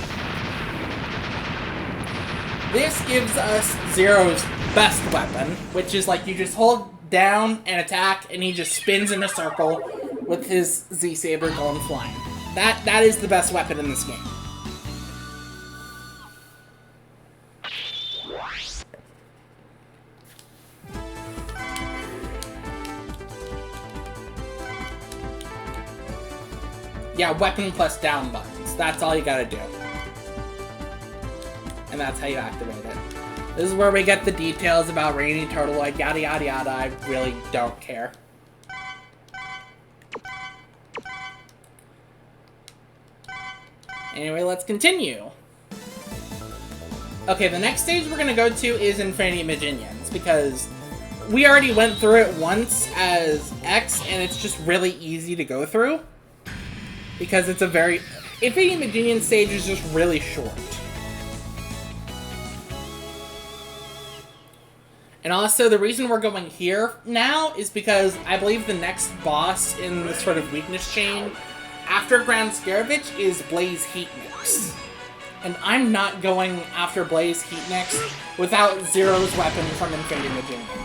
This gives us Zero's best weapon, which is like you just hold down and attack, and he just spins in a circle with his Z-Saber going flying. That is the best weapon in this game. Yeah, weapon plus down buttons. That's all you gotta do. And that's how you activate it. This is where we get the details about Rainy Turtleoid, yada yada yada. I really don't care. Anyway, let's continue. Okay, the next stage we're gonna go to is Infinity Maginions, because we already went through it once as X, and it's just really easy to go through. Because it's a very... Infinity Maginion stage is just really short. And also, the reason we're going here now is because I believe the next boss in this sort of weakness chain after Grand Scaravich is Blaze Heatnix. And I'm not going after Blaze Heatnix without Zero's weapon from Infinity Maginion.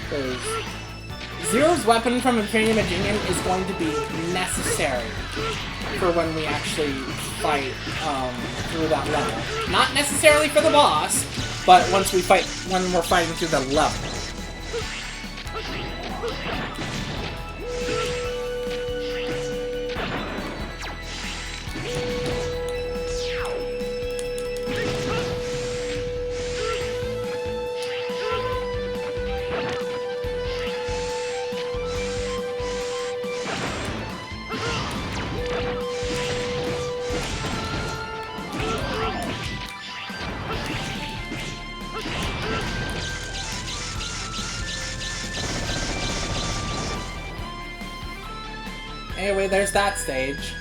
Because Zero's weapon from Infinity Maginion is going to be necessary for when we actually fight through that level. Not necessarily for the boss, but when we're fighting through the level. Anyway, there's that stage.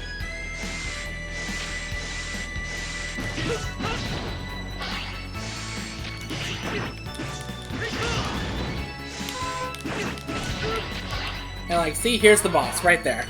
And like, see, here's the boss right there.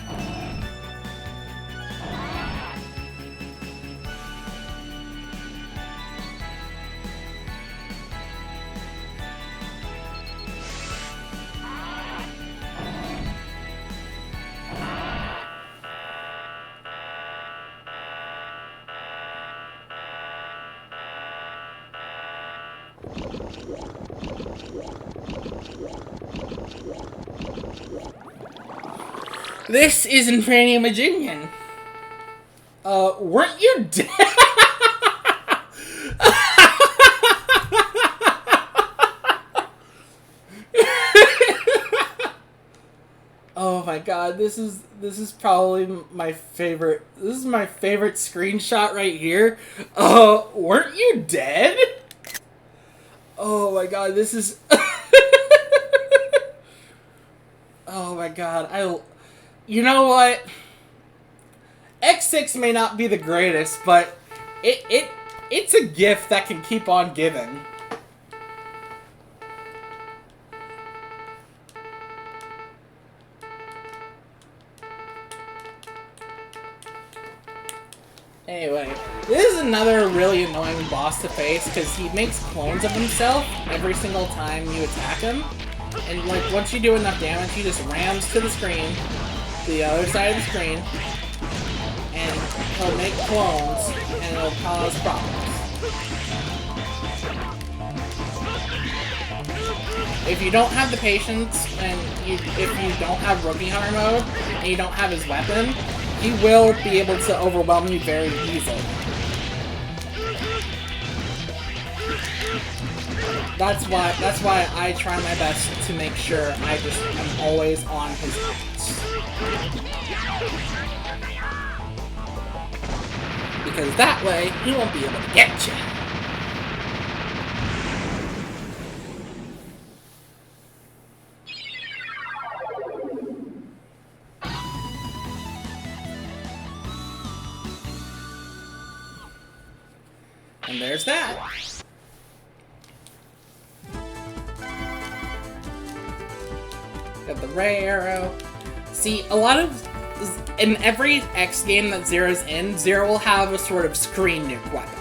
This is Infinity Maginion. Weren't you dead? Oh my god, this is probably my favorite. This is my favorite screenshot right here. Weren't you dead? Oh my god, this is oh my god, you know what? X6 may not be the greatest, but it's a gift that can keep on giving. Anyway, this is another really annoying boss to face because he makes clones of himself every single time you attack him. And like once you do enough damage, he just rams to the screen, to the other side of the screen, and he'll make clones and it'll cause problems. If you don't have the patience and if you don't have Rookie Hunter mode and you don't have his weapon, he will be able to overwhelm you very easily. That's why I try my best to make sure I'm always on his ass. Because that way, he won't be able to get you. And there's that. Got the ray arrow. See, in every X game that Zero's in, Zero will have a sort of screen nuke weapon.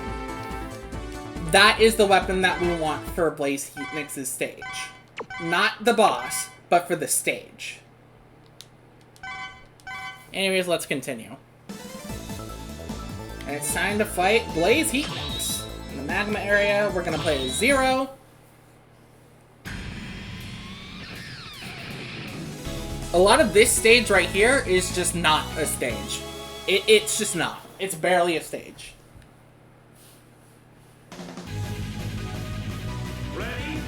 That is the weapon that we want for Blaze Heatmix's stage. Not the boss, but for the stage. Anyways, let's continue. And it's time to fight Blaze Heatmix. In the magma area, we're gonna play as Zero. A lot of this stage right here is just not a stage. It's just not. It's barely a stage. Ready?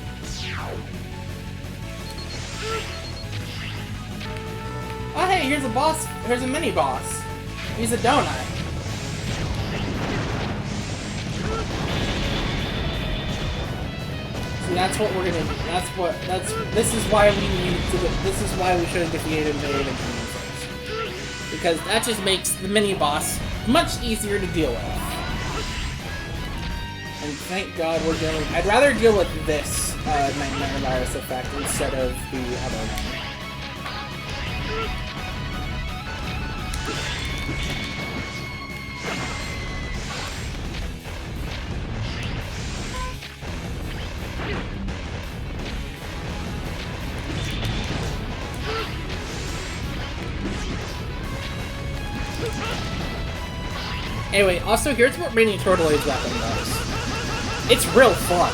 Oh hey, here's a boss. Here's a mini boss. He's a donut. See, that's what we're gonna. This is why we need to. This is why we should have defeated Invade and first. Because that just makes the mini boss much easier to deal with. And thank God we're dealing. I'd rather deal with this Nightmare Virus effect instead of the other one. Anyway, also here's what Mini Turtleoid's weapon does. It's real fun.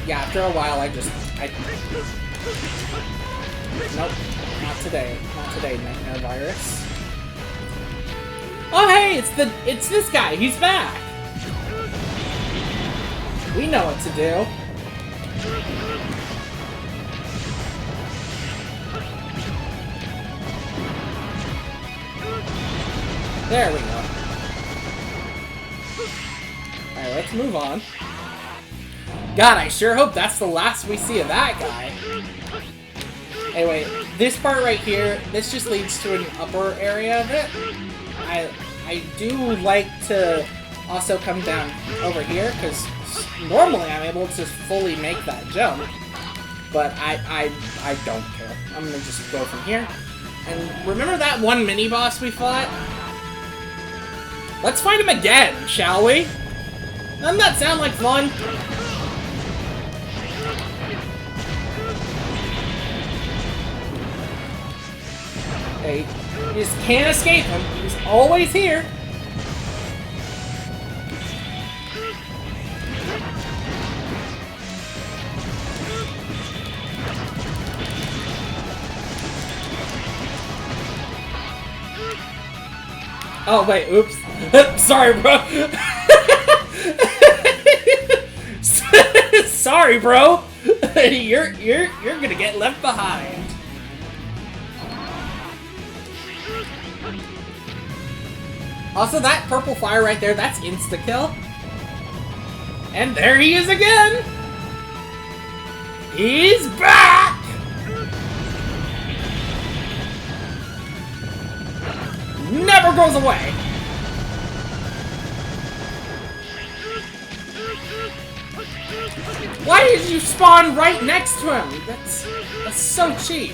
Yeah, after a while nope, not today. Not today, Nightmare Virus. Oh hey, it's this guy, he's back! We know what to do. There we go. Alright, let's move on. God, I sure hope that's the last we see of that guy. Anyway, this part right here, this just leads to an upper area of it. I do like to also come down over here, because normally I'm able to fully make that jump, but I don't care. I'm gonna just go from here. And remember that one mini-boss we fought? Let's fight him again, shall we? Doesn't that sound like fun? Hey, you just can't escape him. He's always here. Oh wait, oops. Sorry, bro. Sorry, bro. you're gonna get left behind. Also, that purple fire right there, that's insta-kill. And there he is again! He's back! Never goes away! Why did you spawn right next to him? That's so cheap.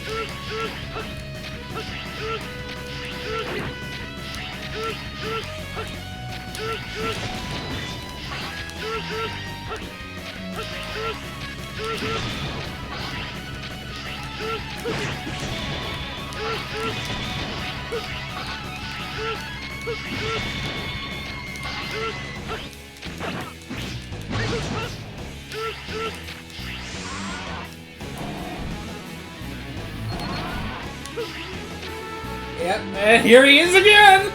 Yep, and here he is again!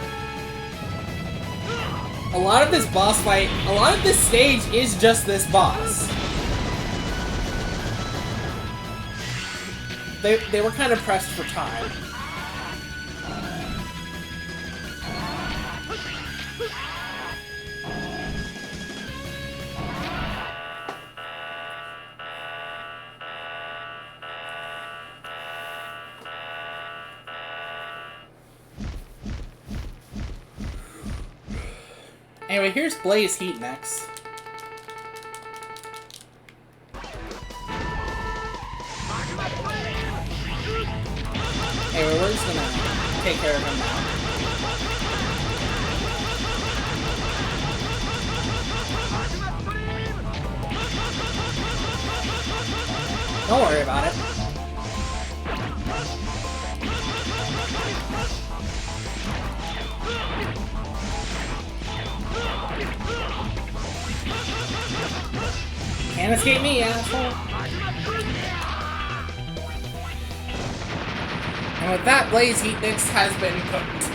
A lot of this boss fight, a lot of this stage is just this boss. They were kind of pressed for time. Anyway, here's Blaze Heat next. Anyway, we're just gonna take care of him now. Don't worry about it. Can't escape me, asshole. And with that, Blaze Heat Mix has been cooked.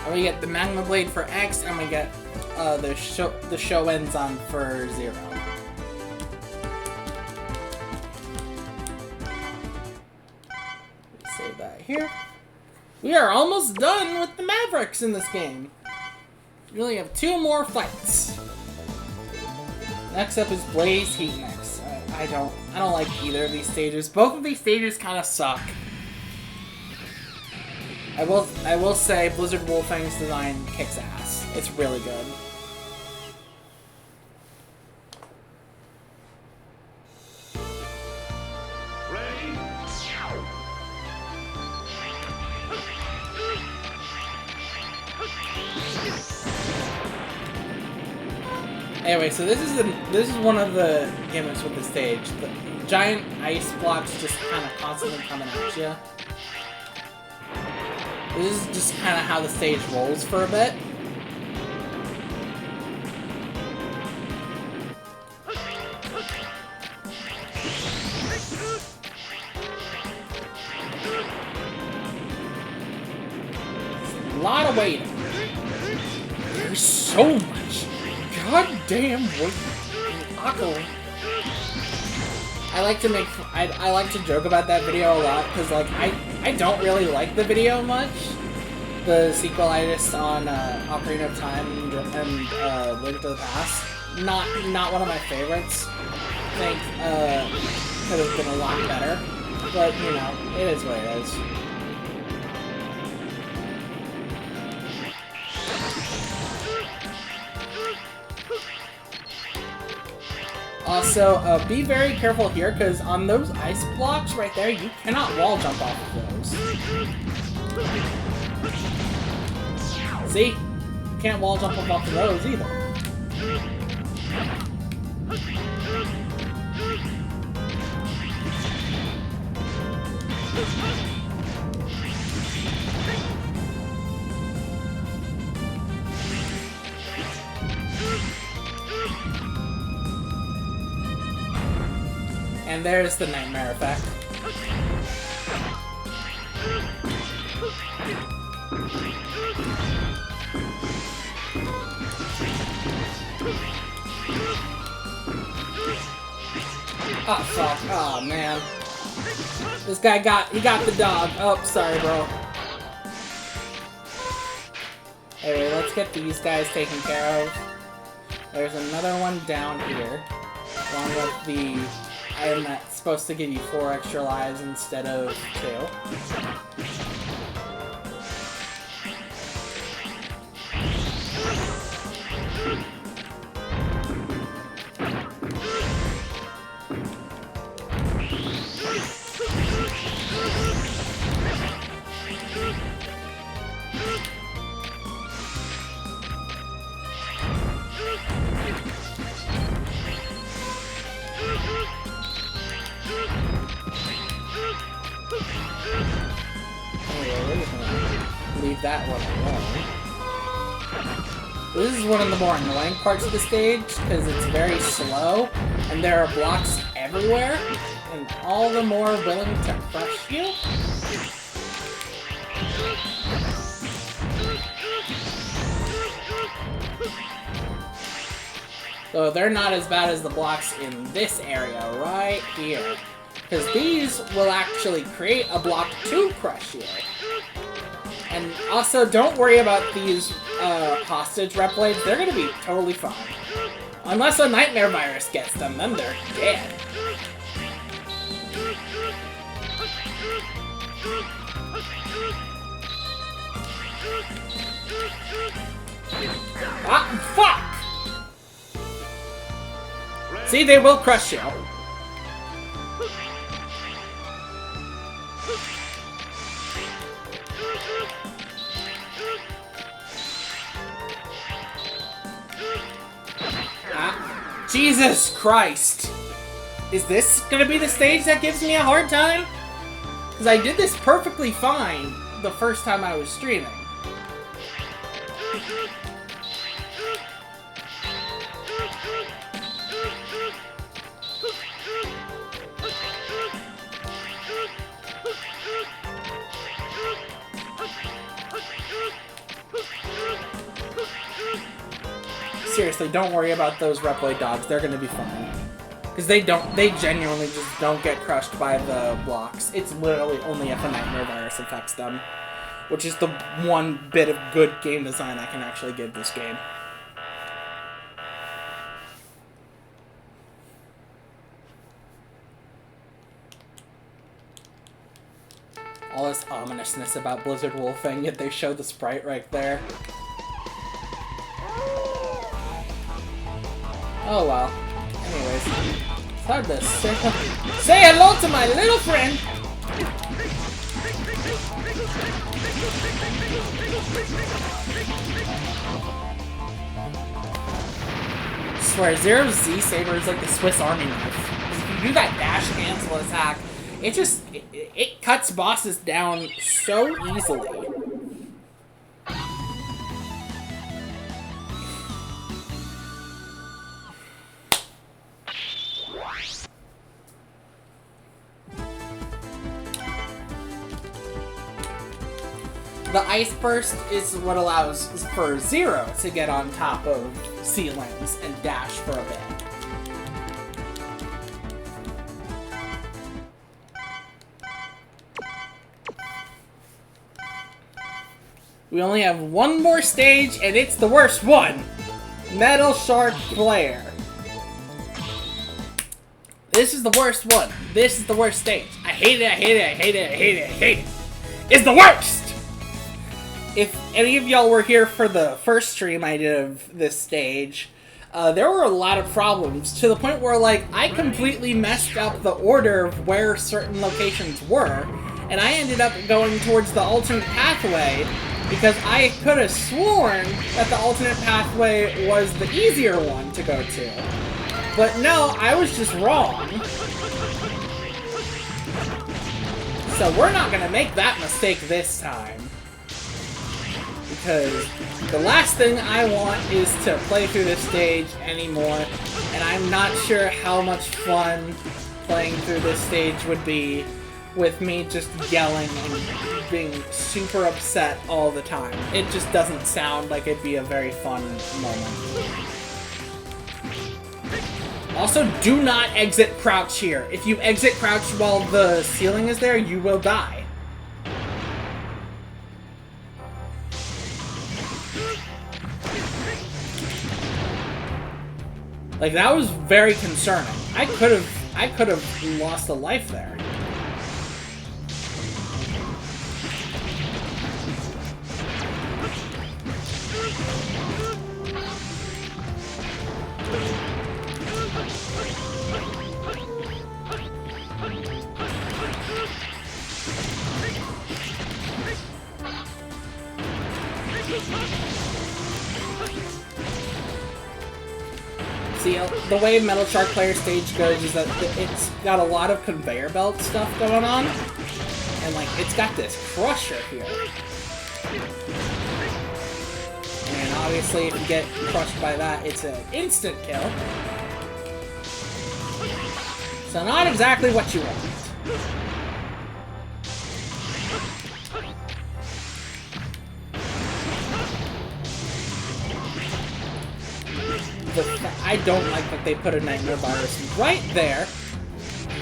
And we get the Magma Blade for X, and we get the Shoenzan for 0. Save that here. We are almost done with the Mavericks in this game. We only have 2 more fights. Next up is Blaze Heat Mix. I don't like either of these stages. Both of these stages kind of suck. I will say Blizzard Wolfang's design kicks ass. It's really good. Ready? Anyway, so this is one of the gimmicks with the stage. The giant ice blocks just kind of constantly coming at you. This is just kind of how the stage rolls for a bit. A lot of waiting. There's so much goddamn waiting. I like to make I like to joke about that video a lot because like I don't really like the video much. The sequelitis on Ocarina of Time and Link to the Past. Not one of my favorites. I think could have been a lot better, but you know it is what it is. Also, be very careful here, because on those ice blocks right there, you cannot wall jump off of those. See? You can't wall jump off of those either. And there's the nightmare effect. Oh fuck, oh man. This guy got the dog. Oh, sorry bro. Anyway, let's get these guys taken care of. There's another one down here. Along with the item that's supposed to give you 4 extra lives instead of 2. Leave that one alone. This is one of the more annoying parts of the stage, because it's very slow, and there are blocks everywhere, and all the more willing to crush you. So they're not as bad as the blocks in this area right here, because these will actually create a block to crush you. And also, don't worry about these hostage Reploids. They're gonna be totally fine. Unless a nightmare virus gets them, then they're dead. Ah, fuck! See, they will crush you. Jesus Christ! Is this gonna be the stage that gives me a hard time? Because I did this perfectly fine the first time I was streaming. Seriously, don't worry about those Reploid dogs. They're gonna be fine. Because they genuinely just don't get crushed by the blocks. It's literally only if a nightmare virus affects them. Which is the one bit of good game design I can actually give this game. All this ominousness about Blizzard wolfing, yet they show the sprite right there. Oh well. Anyways, it's hard to say hello to my little friend! I swear, Zero Z Saber is like the Swiss Army knife. If you do that dash cancel attack, it cuts bosses down so easily. The Ice Burst is what allows for Zero to get on top of ceilings and dash for a bit. We only have one more stage, and it's the worst one! Metal Shark Flare. This is the worst one. This is the worst stage. I hate it, I hate it, I hate it, I hate it, I hate it. It's the worst! If any of y'all were here for the first stream I did of this stage, there were a lot of problems, to the point where, like, I completely messed up the order of where certain locations were, and I ended up going towards the alternate pathway, because I could have sworn that the alternate pathway was the easier one to go to. But no, I was just wrong. So we're not gonna make that mistake this time. Because the last thing I want is to play through this stage anymore, and I'm not sure how much fun playing through this stage would be with me just yelling and being super upset all the time. It just doesn't sound like it'd be a very fun moment. Also, do not exit crouch here. If you exit crouch while the ceiling is there, you will die. Like, that was very concerning. I could have lost a life there. See, the way Metal Shark Player Stage goes is that it's got a lot of conveyor belt stuff going on. And, like, it's got this crusher here. And obviously, if you get crushed by that, it's an instant kill. So not exactly what you want. I don't like that they put a Nightmare Virus right there.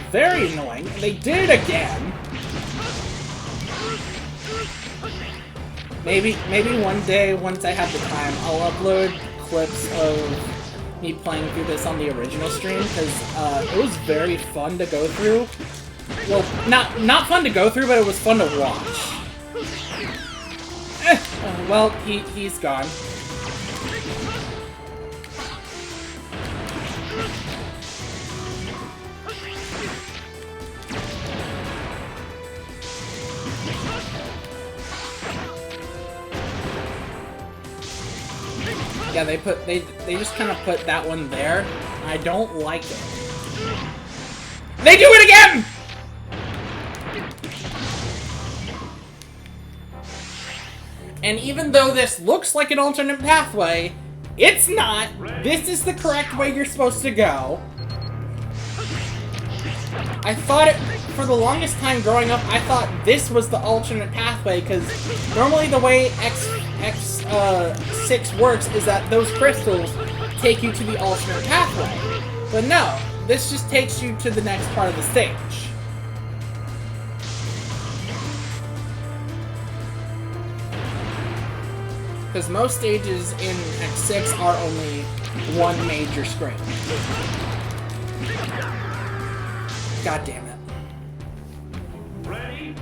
Very annoying. They did it again. Maybe one day, once I have the time, I'll upload clips of me playing through this on the original stream, because it was very fun to go through. Well, not fun to go through, but it was fun to watch. Well, he's gone. Yeah, they just kind of put that one there. I don't like it. They do it again! And even though this looks like an alternate pathway, it's not. This is the correct way you're supposed to go. I thought it, for the longest time growing up, I thought this was the alternate pathway, because normally the way X6 works is that those crystals take you to the alternate pathway. But no, this just takes you to the next part of the stage. Because most stages in X6 are only one major screen. God damn it. Ready?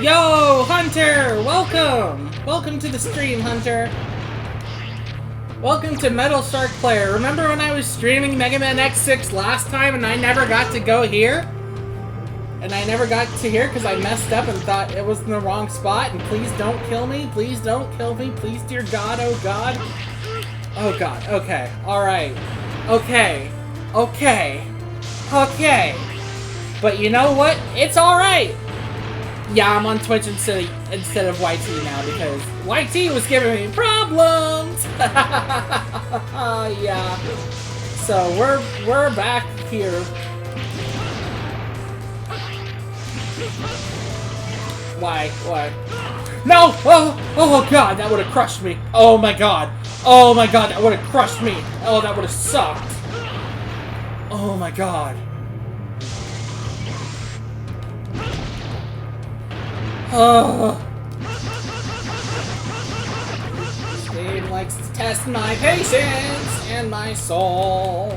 Yo, Hunter! Welcome! Welcome to the stream, Hunter. Welcome to Metal Shark Player. Remember when I was streaming Mega Man X6 last time and I never got to go here? And I never got to here because I messed up and thought it was in the wrong spot, and please don't kill me, please don't kill me, please, dear God, oh God. Oh God, okay, alright. Okay, okay, okay. But you know what? It's alright! Yeah, I'm on Twitch instead of YT now because YT was giving me problems. Yeah. So we're back here. Why? Why? No! Oh God, that would have crushed me. Oh my God. Oh my God, that would have crushed me. Oh, that would have sucked. Oh my God. Oh. This game likes to test my patience and my soul.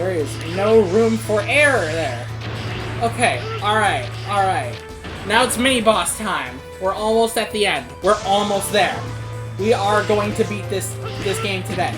There is no room for error there. Okay, alright, alright. Now it's mini-boss time. We're almost at the end. We're almost there. We are going to beat this game today.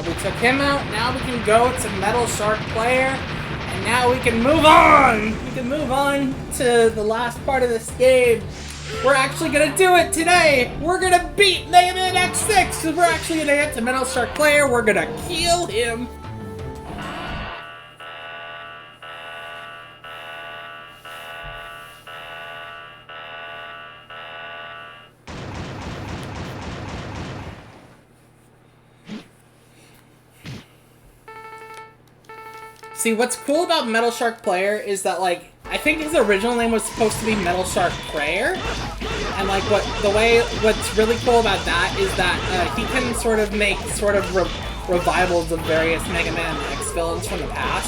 We took him out, now we can go to Metal Shark Player, and now we can move on! We can move on to the last part of this game. We're actually gonna do it today! We're gonna beat Mega Man X6! We're actually gonna get to Metal Shark Player, we're gonna kill him! See, what's cool about Metal Shark Player is that, like, I think his original name was supposed to be Metal Shark Prayer, and, like, what's really cool about that is that he can sort of make revivals of various Mega Man X villains from the past,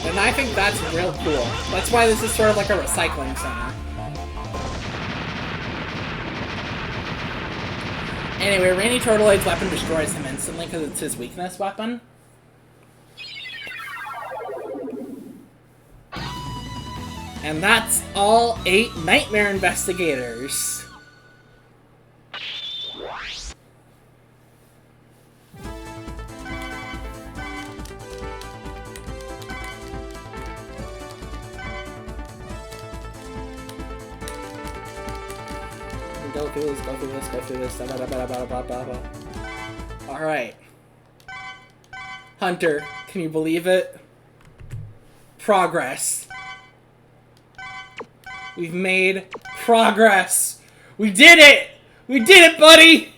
and I think that's real cool. That's why this is sort of like a recycling center. Anyway, Rainy Turtleade's weapon destroys him instantly because it's his weakness weapon. And that's all 8 Nightmare Investigators. Go through this, go through this, go through this. Alright. Hunter, can you believe it? Progress. We've made progress. We did it! We did it, buddy!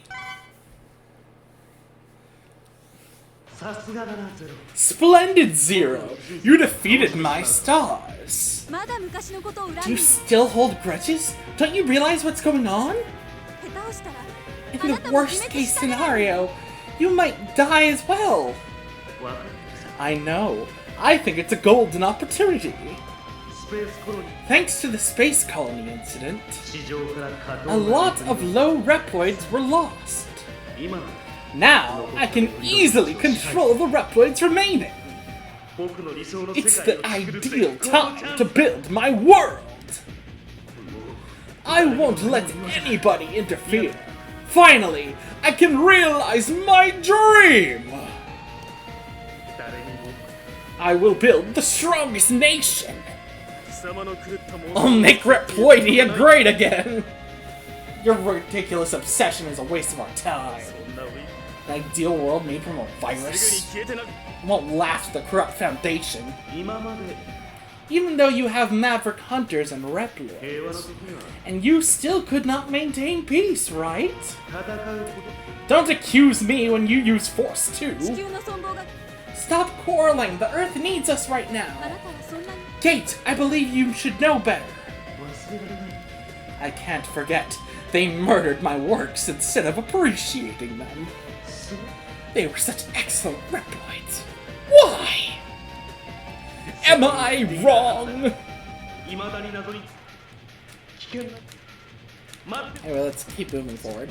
Splendid, Zero! You defeated my stars! Do you still hold grudges? Don't you realize what's going on? In the worst case scenario, you might die as well. I know. I think it's a golden opportunity. Thanks to the space colony incident, a lot of low Reploids were lost. Now, I can easily control the Reploids remaining. It's the ideal time to build my world. I won't let anybody interfere. Finally, I can realize my dream. I will build the strongest nation. I'll make Reploidia great again! Your ridiculous obsession is a waste of our time. An ideal world made from a virus won't last the corrupt foundation. Even though you have Maverick Hunters and Reploids. And you still could not maintain peace, right? Don't accuse me when you use Force too. Stop quarreling, the Earth needs us right now. Gate, I believe you should know better. I can't forget. They murdered my works instead of appreciating them. They were such excellent Reploids. Why? Am I wrong? Anyway, let's keep moving forward.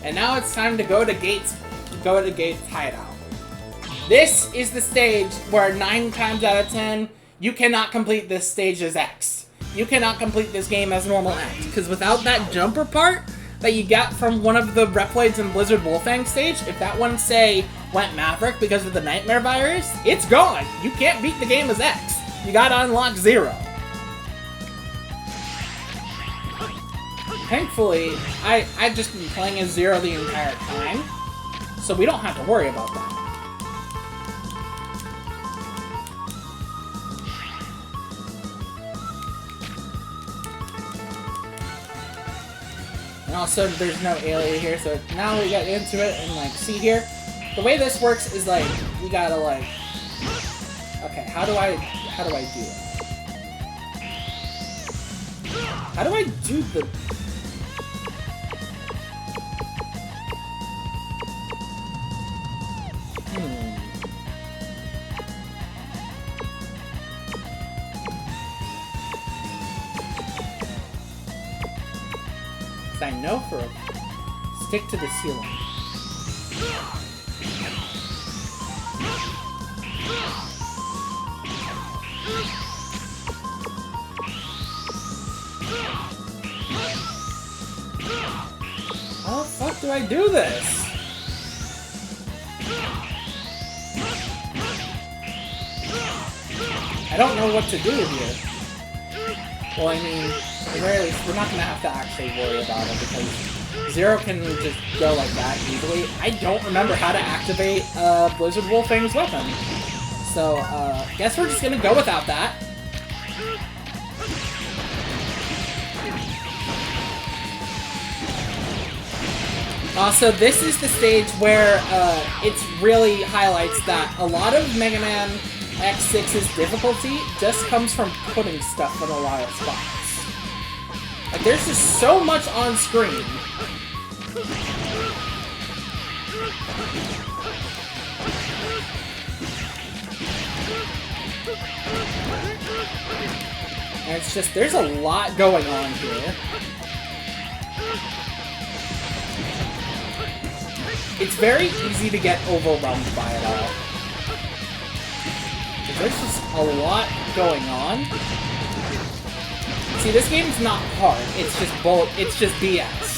And now it's time to go to Gate's hideout. This is the stage where 9 times out of 10, you cannot complete this stage as X. You cannot complete this game as normal X, because without that jumper part that you got from one of the Reploids in Blizzard Wolfang stage, if that one, say, went Maverick because of the Nightmare virus, it's gone. You can't beat the game as X. You gotta unlock Zero. Thankfully, I've just been playing as Zero the entire time, so we don't have to worry about that. And also, there's no alien here, so now we get into it, and, like, see here? The way this works is, like, we gotta, like... Okay, how do I do it? How do I do the... I know for a... Stick to the ceiling. How the fuck do I do this? I don't know what to do here. Well, I mean, at the very least, we're not going to have to actually worry about it because Zero can just go like that easily. I don't remember how to activate Blizzard Wolfang's weapon. So, guess we're just going to go without that. Also, this is the stage where it really highlights that a lot of Mega Man X6's difficulty just comes from putting stuff in a lot of spots. Like, there's just so much on screen. And it's just, there's a lot going on here. It's very easy to get overwhelmed by it all. There's just a lot going on. See, this game's not hard. It's just BS.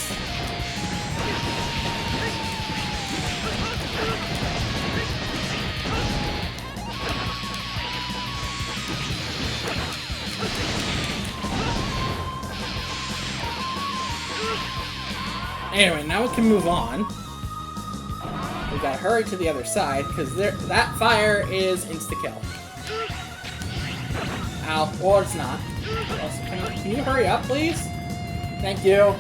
Anyway, now we can move on. We gotta hurry to the other side, because that fire is insta-kill. Ow. Or it's not. Also, can you hurry up, please? Thank you.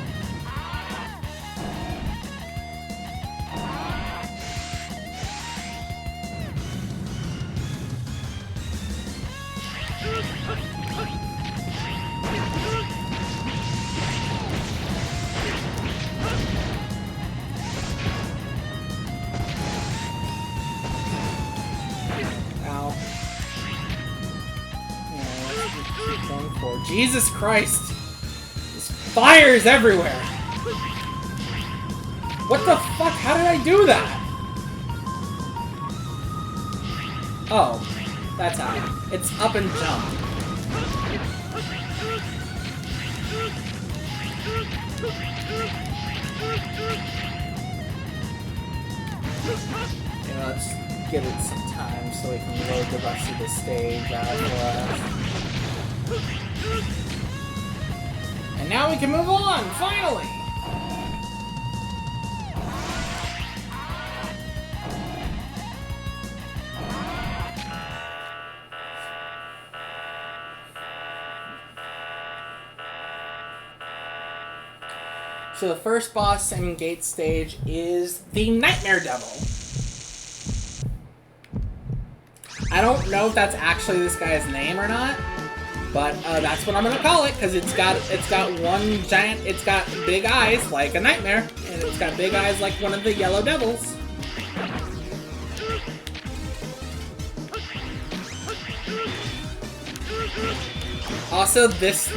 Jesus Christ! There's fires everywhere! What the fuck? How did I do that? Oh, that's how. It's up and jump. Yeah, let's give it some time so we can load the rest of the stage out for us. And now we can move on, finally! So the first boss in Gate Stage is the Nightmare Devil. I don't know if that's actually this guy's name or not. But that's what I'm gonna call it, because it's got one giant, it's got big eyes like a nightmare, and it's got big eyes like one of the yellow devils. Also, this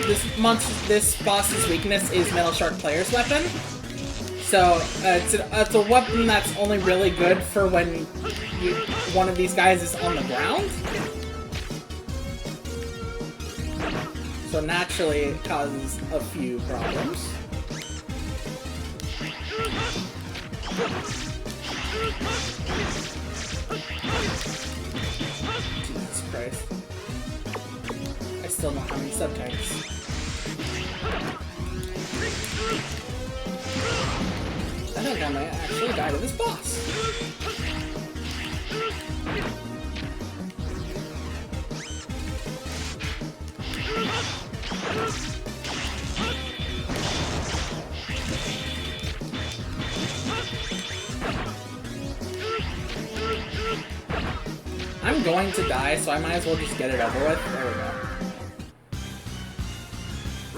boss's weakness is Metal Shark Player's weapon. So it's a weapon that's only really good for when one of these guys is on the ground. So naturally, it causes a few problems. Jesus Christ. I still don't have any subtanks. I think I might actually die to this boss. I'm going to die, so I might as well just get it over with. There we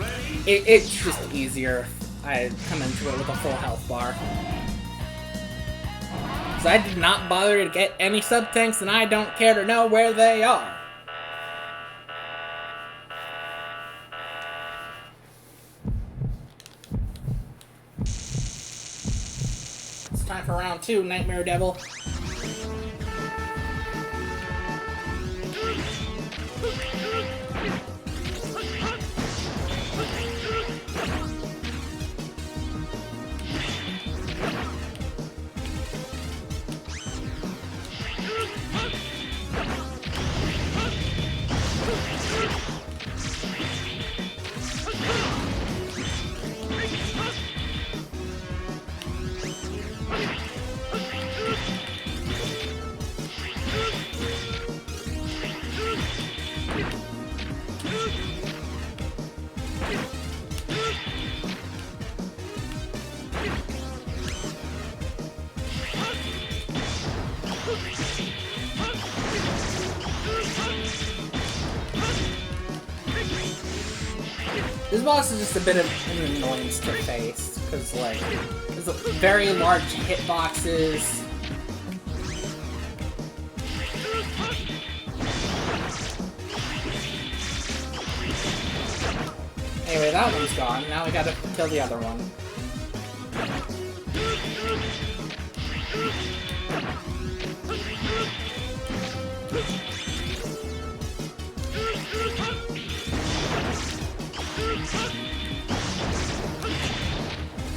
go. It's just easier if I come into it with a full health bar. Because I did not bother to get any sub-tanks, and I don't care to know where they are. for round 2, Nightmare Devil. This boss is just a bit of an annoyance to face, because, like, there's very large hitboxes. Anyway, that one's gone. Now we gotta kill the other one.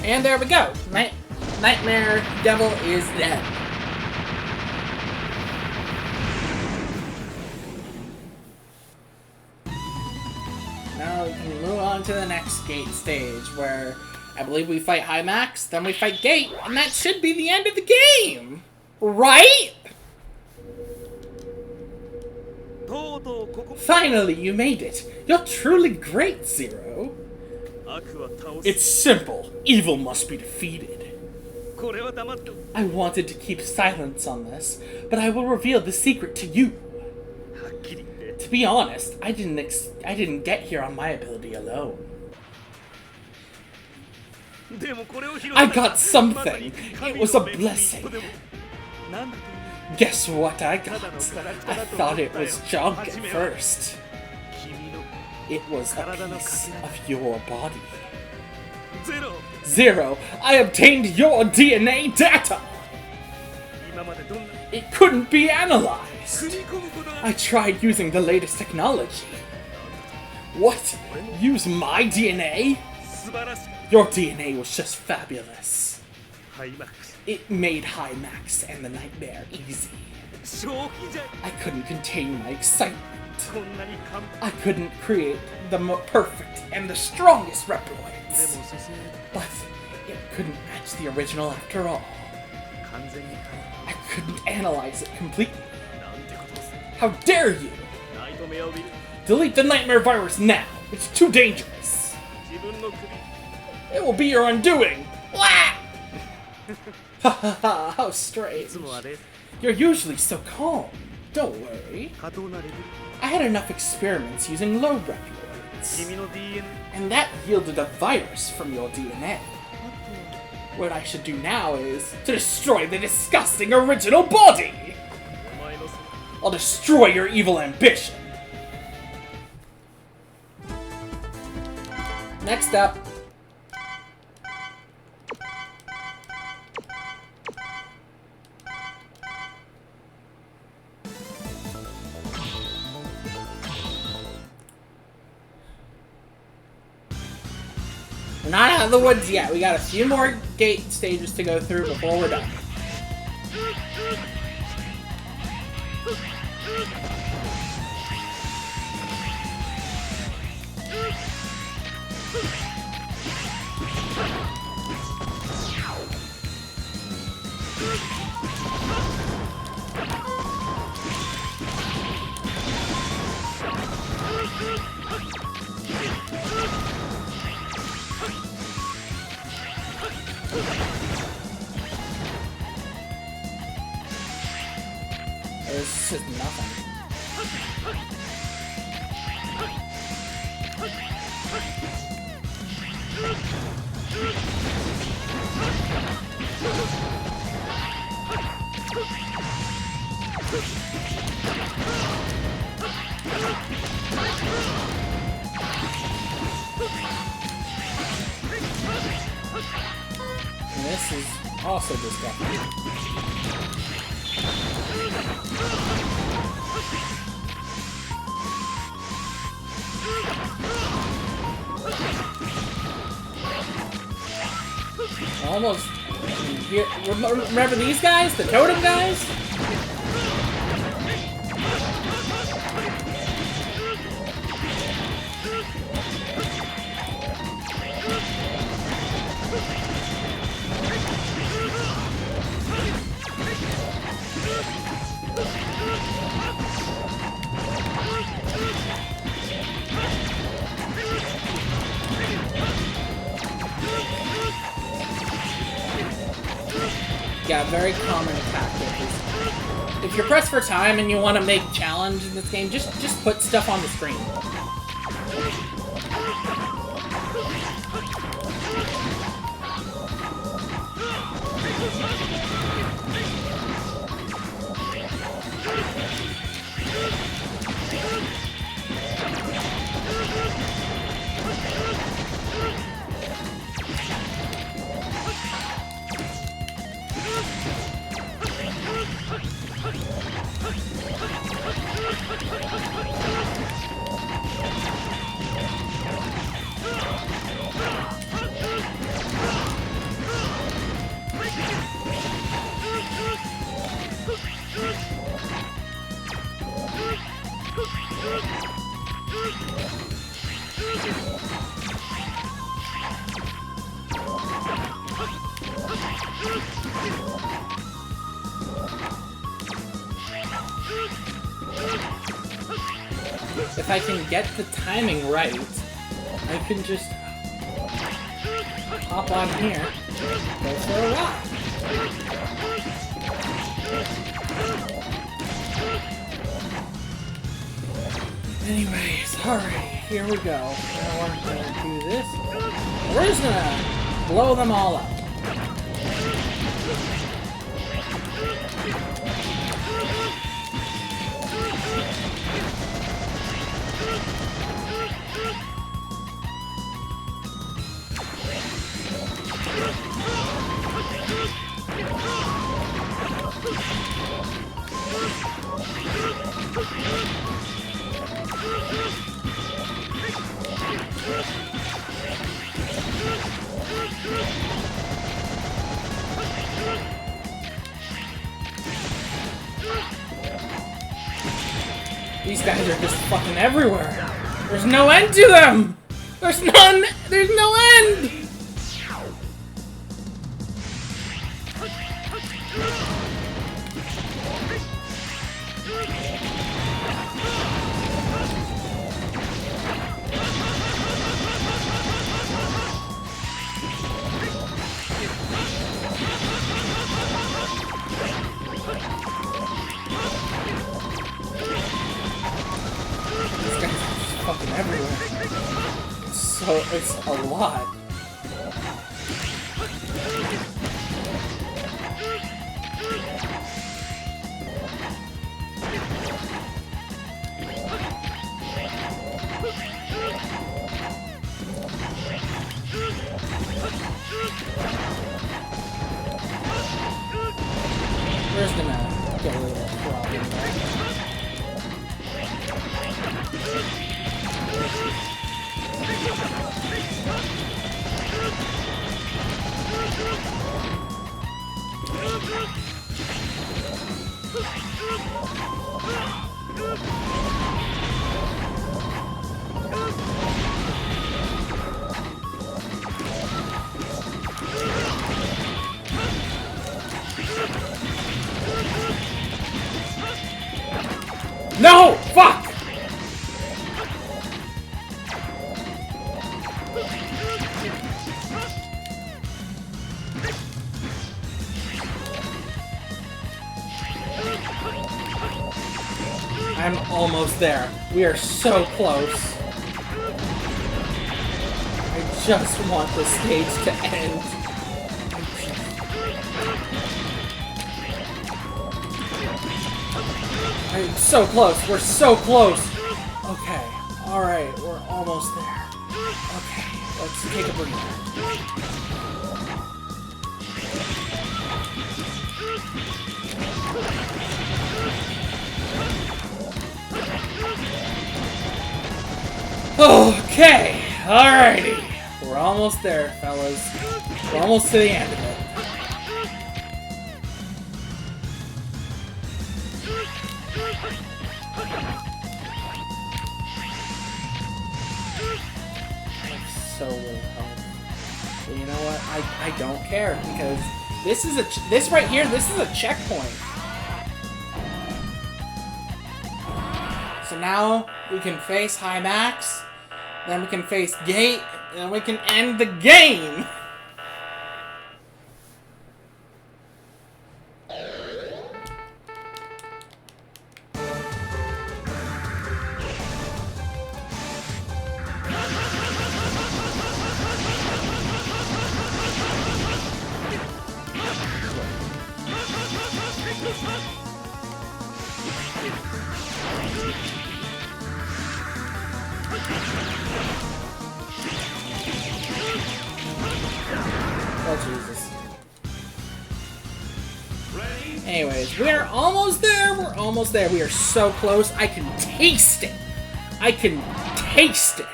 And there we go. Nightmare Devil is dead. Now we can move on to the next gate stage, where I believe we fight High Max, then we fight Gate, and that should be the end of the game! Right? Finally, you made it. You're truly great, Zero. It's simple. Evil must be defeated. I wanted to keep silence on this, but I will reveal the secret to you. To be honest, I didn't get here on my ability alone. I got something. It was a blessing. Guess what I got? I thought it was junk at first. It was a piece of your body. Zero, I obtained your DNA data! It couldn't be analyzed! I tried using the latest technology. What? Use my DNA? Your DNA was just fabulous. It made High Max and the Nightmare easy. I couldn't contain my excitement. I couldn't create the perfect and the strongest Reploids. But it couldn't match the original after all. I couldn't analyze it completely. How dare you! Delete the Nightmare virus now! It's too dangerous! It will be your undoing! Ha ha ha, how strange. You're usually so calm. Don't worry. I had enough experiments using low Reploids. And that yielded a virus from your DNA. What I should do now is to destroy the disgusting original body! I'll destroy your evil ambition! Next up. We're not out of the woods yet. We got a few more gate stages to go through before we're done. There's just nothing. And this is Also disgusting. Almost. Here, remember these guys? The totem guys? Yeah, very common tactic. If you're pressed for time and you want to make challenge in this game, just put stuff on the screen. If I can get the timing right, I can just hop on here, go for a ride. Anyways, alright, here we go. Now we're gonna do this. We're just gonna blow them all up. These guys are just fucking everywhere. There's no end to them! There's no end! Fucking everywhere. So it's a lot. We're just gonna get a little problem there. No! Fuck! I'm almost there. We are so close. I just want the stage to end. I'm so close. We're so close. Okay. Alright. We're almost there. Okay. Let's take a breather. Okay, alrighty. We're almost there, fellas. We're almost to the end of it. So little health. But you know what? I don't care because this right here. This is a checkpoint. So now we can face High Max, then we can face Gate, and then we can end the game. Oh, Jesus. Anyways, we're almost there. We're almost there. We are so close. I can taste it. I can taste it.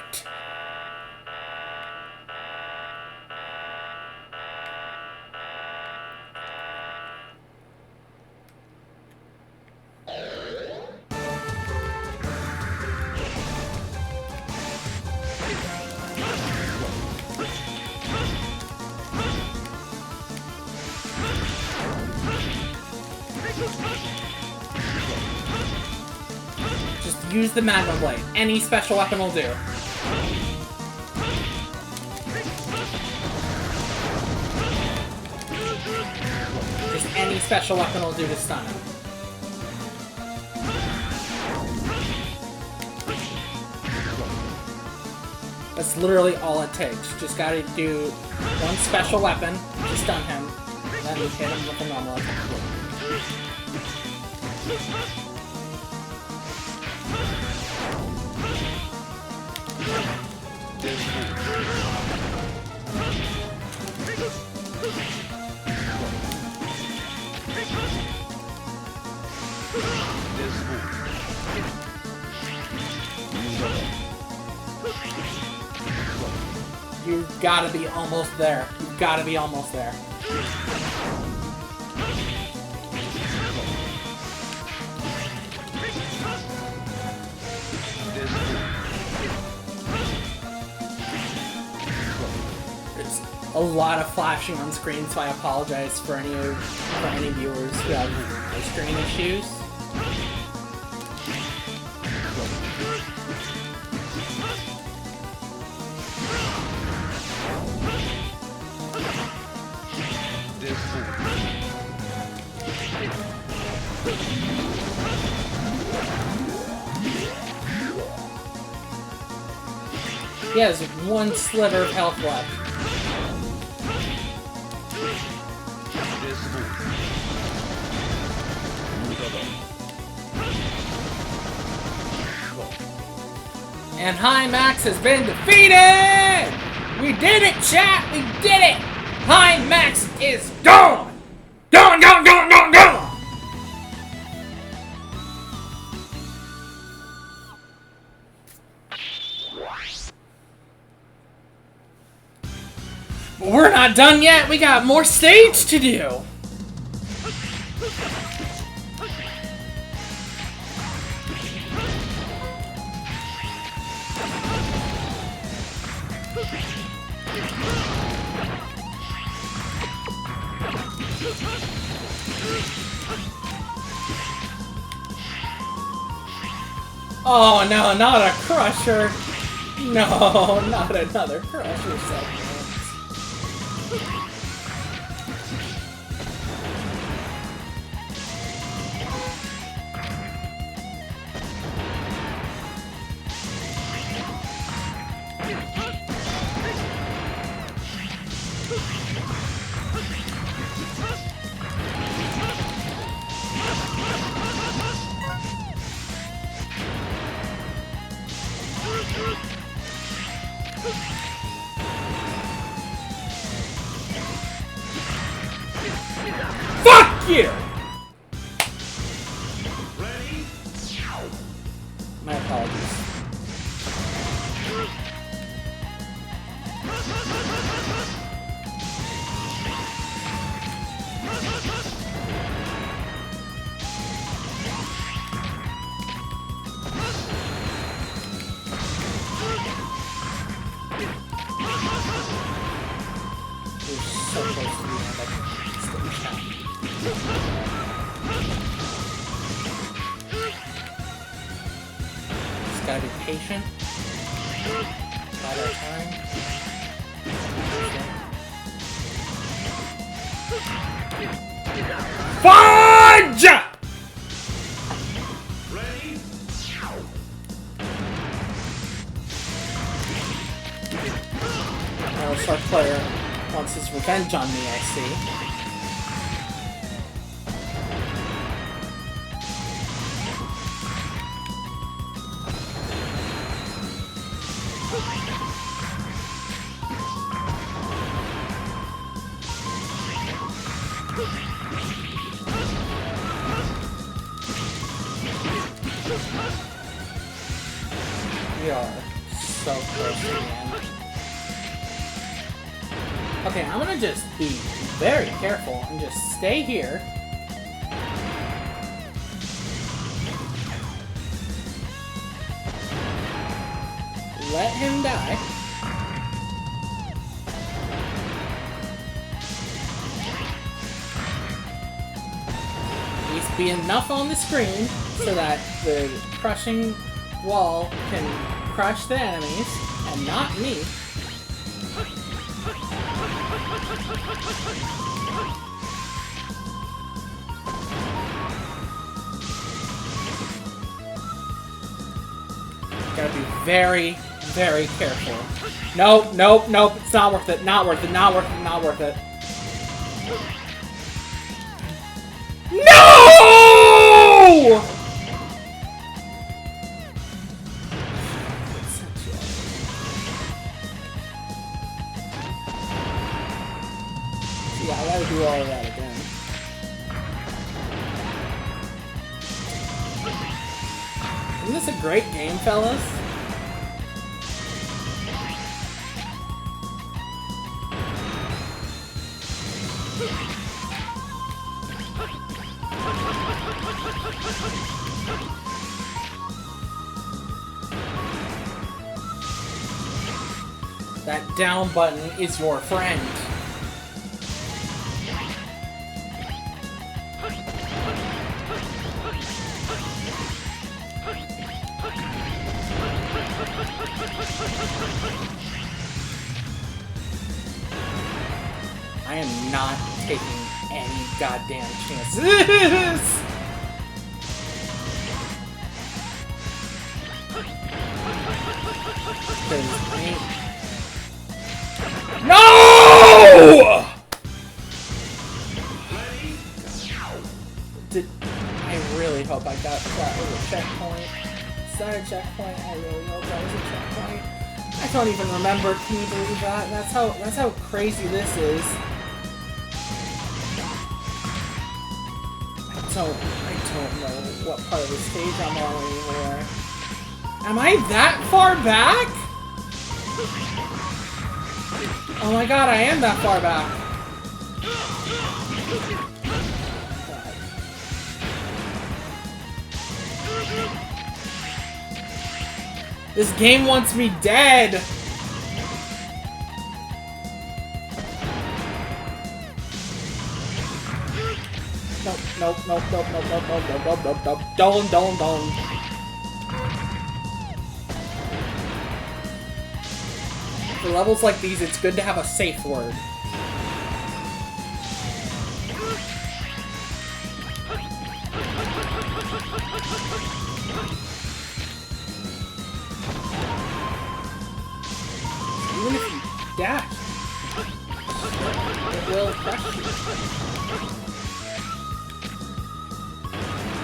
Just use the Magma Blade. Any special weapon will do. Just any special weapon will do to stun him. That's literally all it takes. Just gotta do one special weapon to stun him, and then hit him with a normal attack. You've gotta be almost there. You've gotta be almost there. There's a lot of flashing on screen, so I apologize for any viewers who have screen issues. He has one sliver of health left. And High Max has been defeated! We did it, chat! We did it! High Max is gone! Gone, gone, gone, gone, gone! But we're not done yet. We got more stage to do. Oh no, not a crusher. No, not another crusher segment. Fuck you! My apologies. gotta be patient. Bide our time. Fudge! Ready? Our star player wants his revenge on me, I see. We are so close to the end. Okay, I'm gonna just be very careful and just stay here. Let him die. Needs to be enough on the screen so that the crushing wall can crush the enemies and not me. Gotta be very, very careful. Nope, nope, nope, it's not worth it, not worth it, not worth it, not worth it. No! Yeah, I gotta do all of that again. Isn't this a great game, fellas? That down button is your friend. I am not taking any goddamn chances. No! I really hope I got that was a checkpoint. Is that a checkpoint? I really hope that was a checkpoint. I don't even remember. Can you believe that? That's how crazy this is. I don't know what part of the stage I'm on anymore. Am I that far back? Oh my god, I am that far back. This game wants me dead! Nope, nope, nope, nope, nope, nope, nope, nope, nope, nope, don't. For levels like these, it's good to have a safe word. Even if you dash, it will crush you.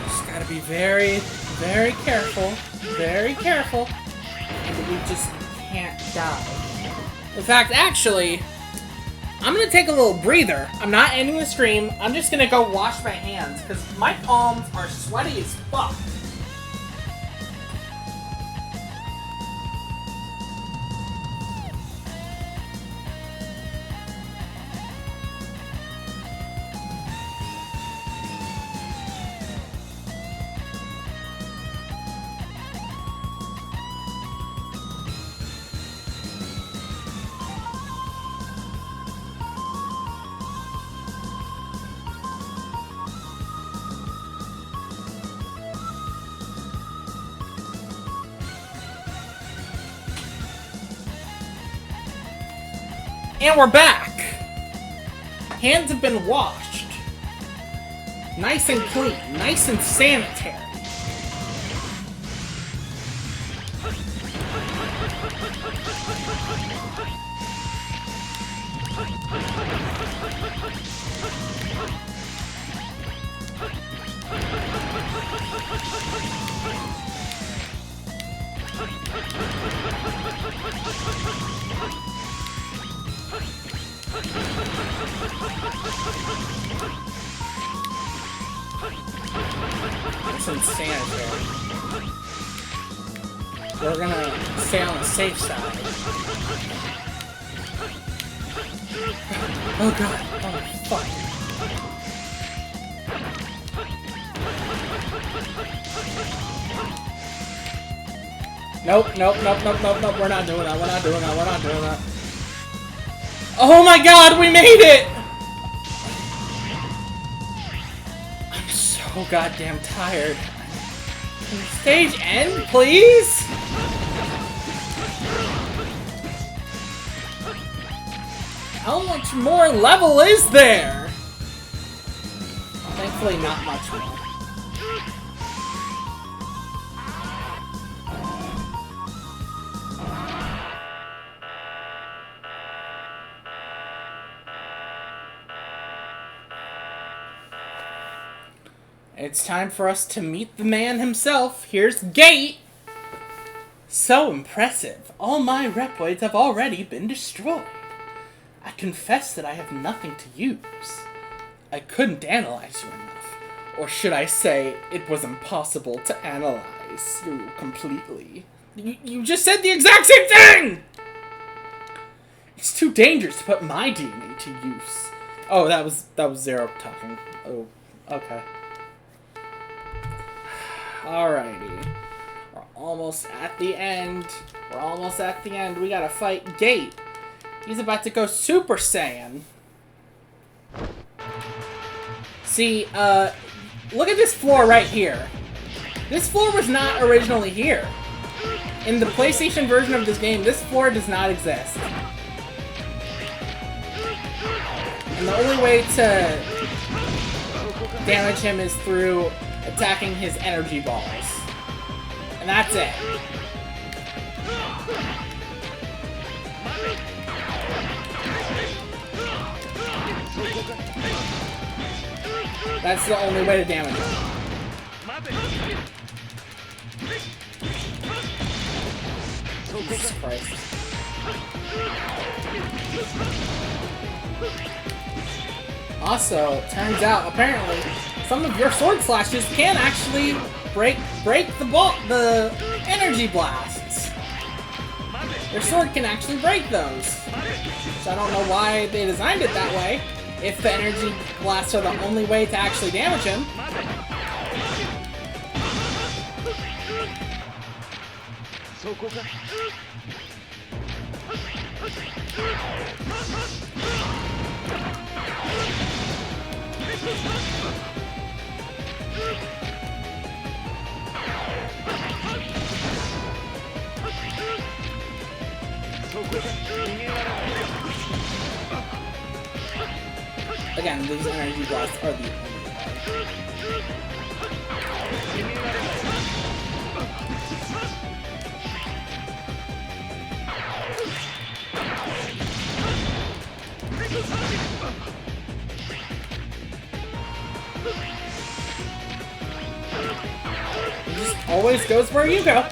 Just gotta be very, very careful. Very careful. And we just can't die. In fact, actually, I'm gonna take a little breather. I'm not ending the stream. I'm just gonna go wash my hands, because my palms are sweaty as fuck. And we're back! Hands have been washed. Nice and clean. Nice and sanitary. That's insanitary. We're gonna stay on the safe side. Oh god. Oh fuck. Nope, nope, nope, nope, nope, nope. We're not doing that. We're not doing that. We're not doing that. Oh my god, we made it! I'm so goddamn tired. Can the stage end, please? How much more level is there? Thankfully, not much more. It's time for us to meet the man himself. Here's Gate! So impressive. All my Reploids have already been destroyed. I confess that I have nothing to use. I couldn't analyze you enough. Or should I say, it was impossible to analyze you completely. You just said the exact same thing! It's too dangerous to put my DNA to use. Oh, that was Zero talking. Oh, okay. Alrighty. We're almost at the end. We're almost at the end. We gotta fight Gate. He's about to go Super Saiyan. See, look at this floor right here. This floor was not originally here. In the PlayStation version of this game, this floor does not exist. And the only way to damage him is through attacking his energy balls. And that's it. That's the only way to damage him. Jesus Christ. Also, it turns out, apparently, some of your sword slashes can actually break the energy blasts. Your sword can actually break those. So I don't know why they designed it that way, if the energy blasts are the only way to actually damage him. Again, these energy blasts are the only way. It just always goes where you go.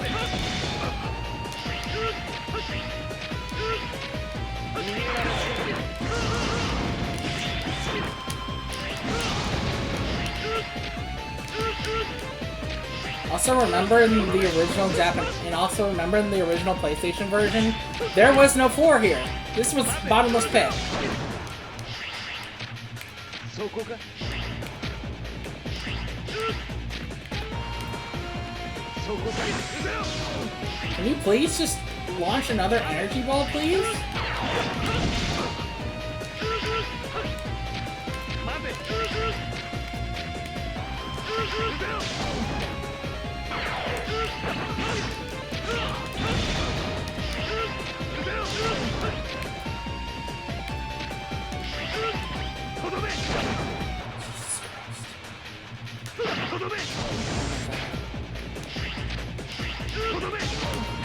Also remember in the original PlayStation version, there was no floor here. This was bottomless pit. Can you please just launch another energy ball, please?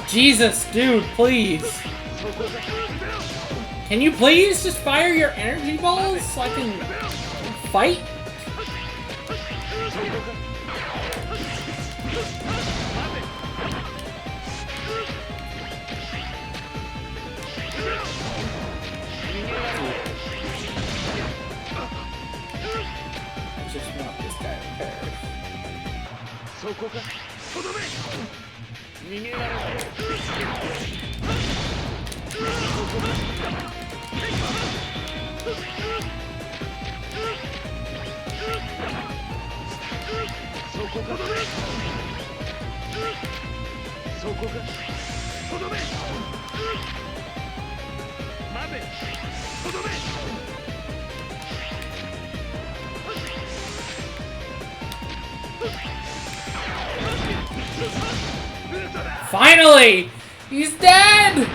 Jesus, dude, please. Can you please just fire your energy balls so I can fight? I just want this guy to perish. Finally! He's dead!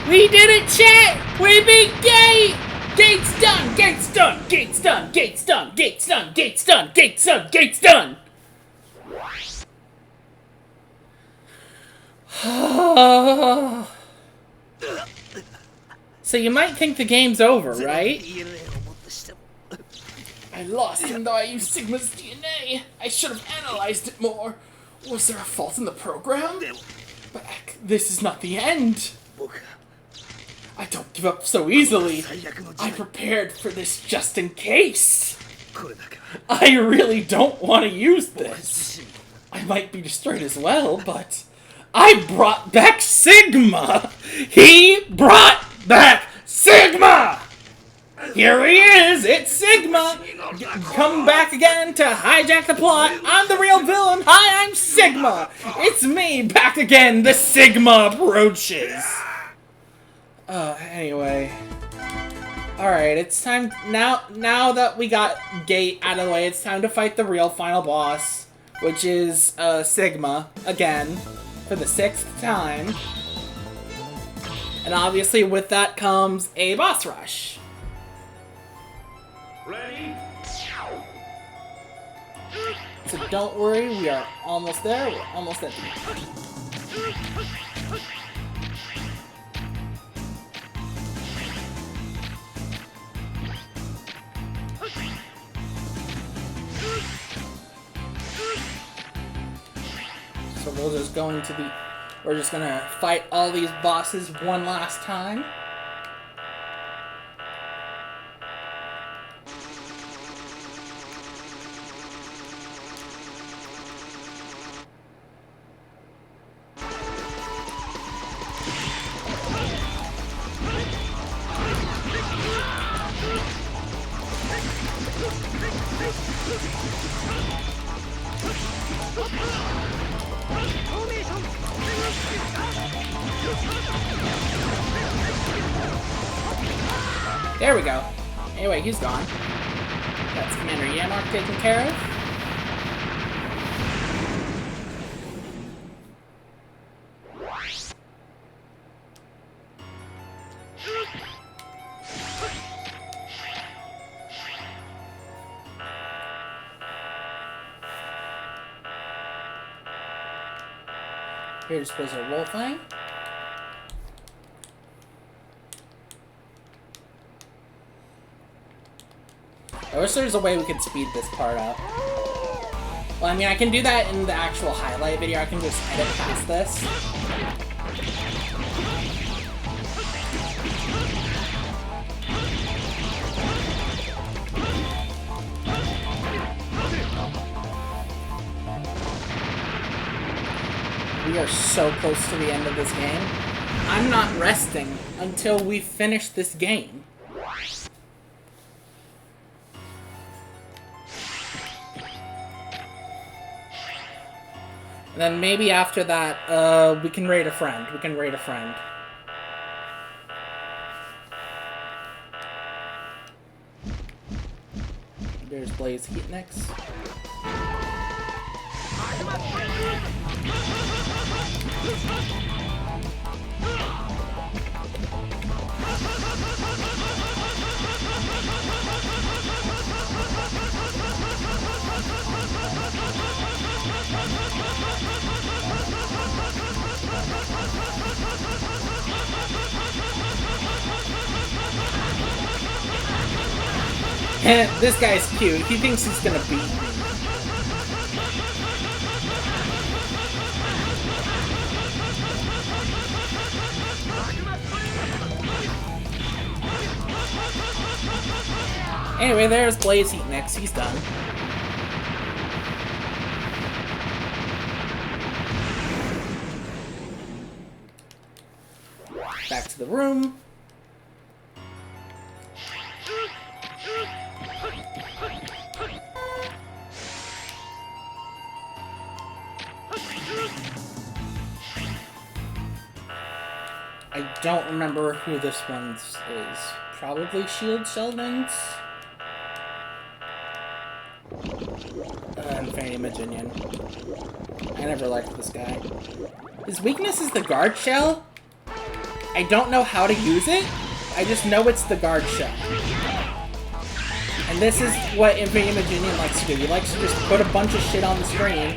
We did it, chat! We beat Gate! Gate's done! Gate's done! Gate's done! Gate's done! Gate's done! Gate's done! Gate's done! Gate's done! So you might think the game's over, right? I lost even though I used Sigma's DNA. I should have analyzed it more. Was there a fault in the program? Back, this is not the end. I don't give up so easily. I prepared for this just in case. I really don't want to use this. I might be destroyed as well, but I brought back Sigma. He brought back Sigma. Here he is! It's Sigma! Come back again to hijack the plot! I'm the real villain! Hi, I'm Sigma! It's me, back again! The Sigma approaches! Anyway. Alright, it's time... Now that we got Gate out of the way, it's time to fight the real final boss. Which is, Sigma. Again. For the 6th time. And obviously with that comes a boss rush. Ready? So don't worry, we are almost there. We're almost at the end. So we're just gonna fight all these bosses one last time. There we go. Anyway, he's gone. That's Commander Yamark taken care of. Here's Blizzard Wolfang. I wish there was a way we could speed this part up. Well, I mean, I can do that in the actual highlight video. I can just edit past this. We are so close to the end of this game. I'm not resting until we finish this game. And then maybe after that, we can raid a friend. We can raid a friend. There's Blaze Heatnix. This guy's cute. He thinks he's gonna beat me. Anyway, there's Blaze Heat next. He's done. Back to the room. I don't remember who this one is. Probably Shield Sheldons? Infinity Maginian. I never liked this guy. His weakness is the guard shell. I don't know how to use it. I just know it's the guard shell. And this is what Infinity Maginian likes to do. He likes to just put a bunch of shit on the screen.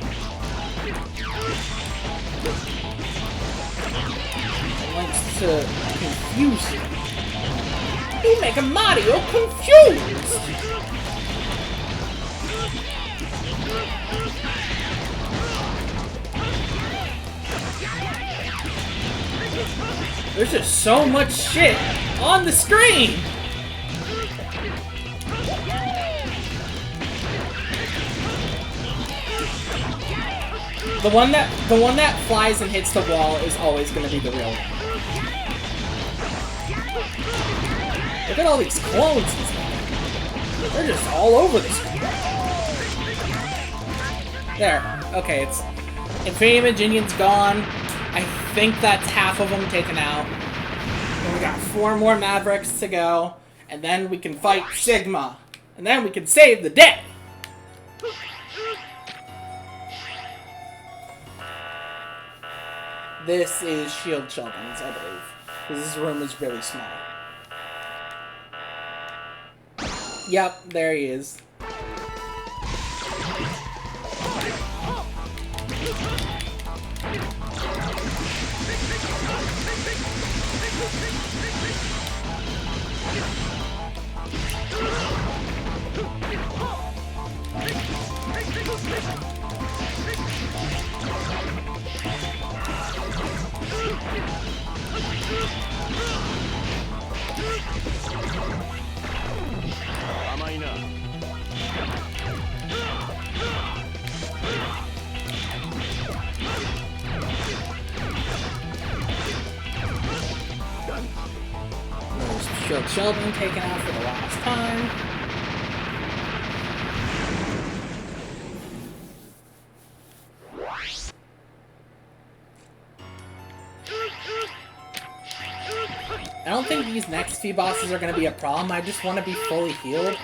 And likes to confuse you. You make a Mario confused! There's just so much shit on the screen! The one that flies and hits the wall is always gonna be the real one. Look at all these clones and stuff. They're just all over the screen. There. Okay, it's Infinity Maginian's gone. I think that's half of them taken out. And we got 4 more Mavericks to go. And then we can fight Sigma. And then we can save the day! This is Shield Sheldons, I believe. Because this room is really small. Yep, there he is. Shield Sheldon taken out for the last time. I don't think these next few bosses are going to be a problem. I just want to be fully healed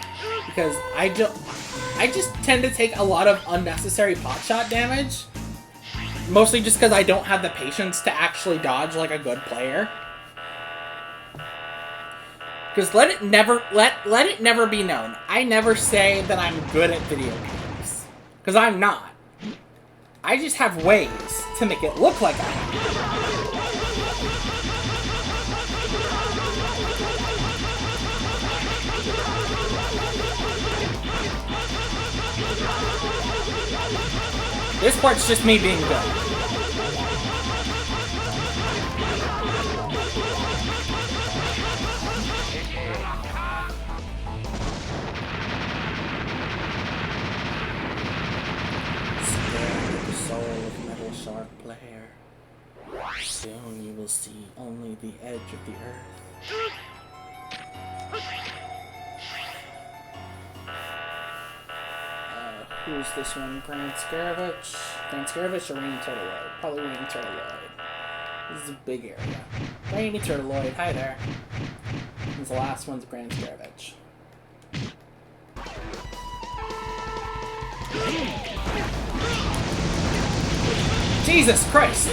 because I just tend to take a lot of unnecessary potshot damage. Mostly just because I don't have the patience to actually dodge like a good player. Because let it never be known. I never say that I'm good at video games. Because I'm not. I just have ways to make it look like I am. This part's just me being good. Soon you will see only the edge of the earth. Who's this one? Grand Scaravich? Grand Scaravich or Rainy Turtleoid? Probably Rainy Turtleoid. This is a big area. Rainy Turtleoid, hi there. And the last one's Grand Scaravich. Jesus Christ!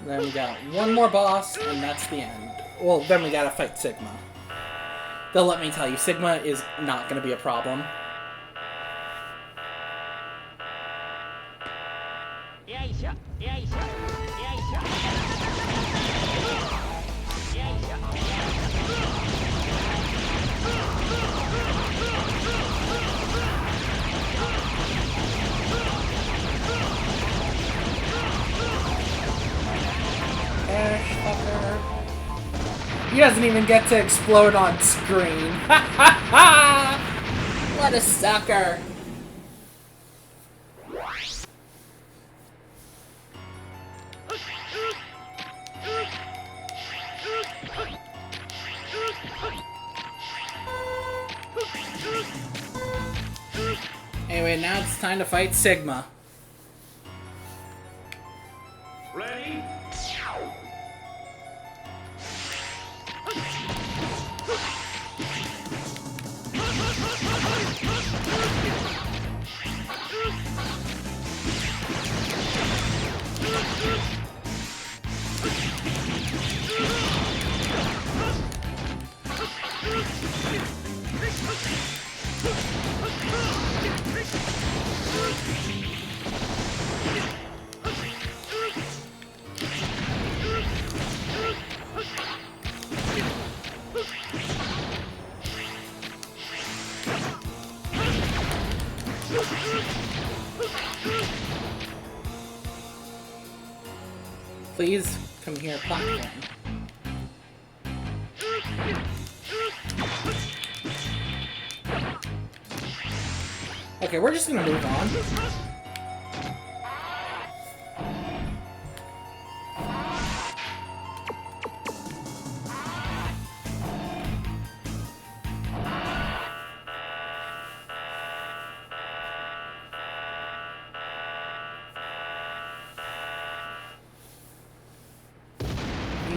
Then we got one more boss, and that's the end. Well, then we gotta fight Sigma. They'll let me tell you, Sigma is not gonna be a problem. He doesn't even get to explode on screen. Ha ha ha! What a sucker! Anyway, now it's time to fight Sigma. Ready? Please come here, platform. Okay, we're just gonna move on.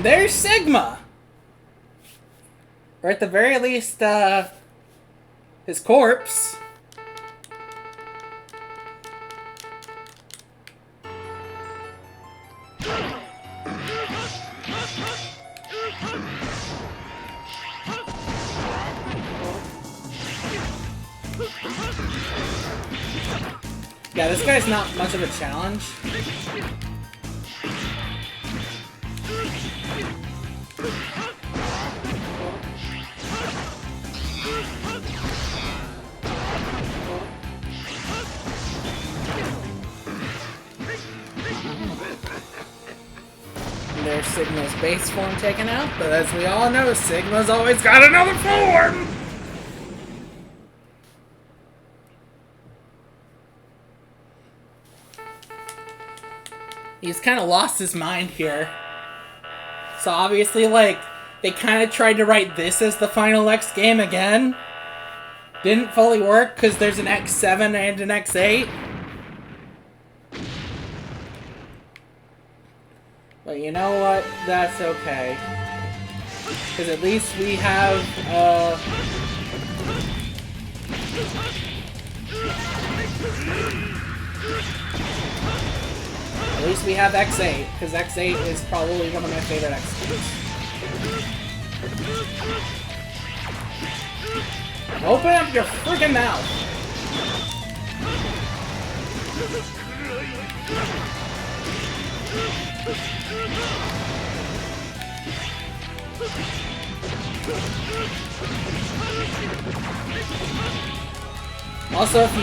There's Sigma! Or at the very least, his corpse. Yeah, this guy's not much of a challenge. There's Sigma's base form taken out, but as we all know, Sigma's always got another form! He's kind of lost his mind here. So obviously, like, they kind of tried to write this as the final X game again. Didn't fully work because there's an X7 and an X8. But you know what? That's okay. Because at least we have, at least we have X8, because X8 is probably one of my favorite X games. Open up your freaking mouth! Also, if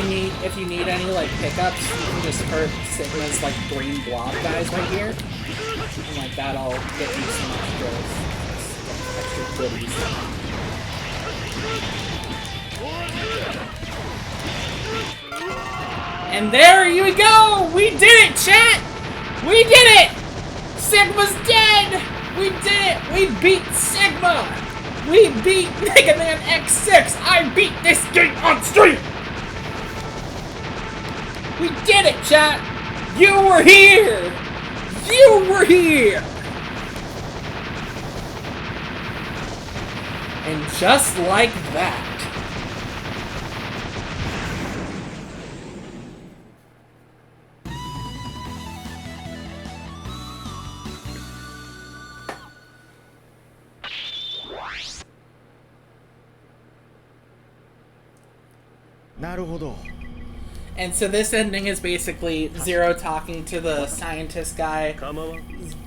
you need any like pickups, you can just hurt Sigma's like green blob guys right here, and like that'll get you some extra goodies. And there you go! We did it, chat! We did it! Sigma's dead! We did it! We beat Sigma! We beat Mega Man X6! I beat this game on stream! We did it, chat! You were here! You were here! And just like that, なるほど。 And so this ending is basically Zero talking to the scientist guy, 構わん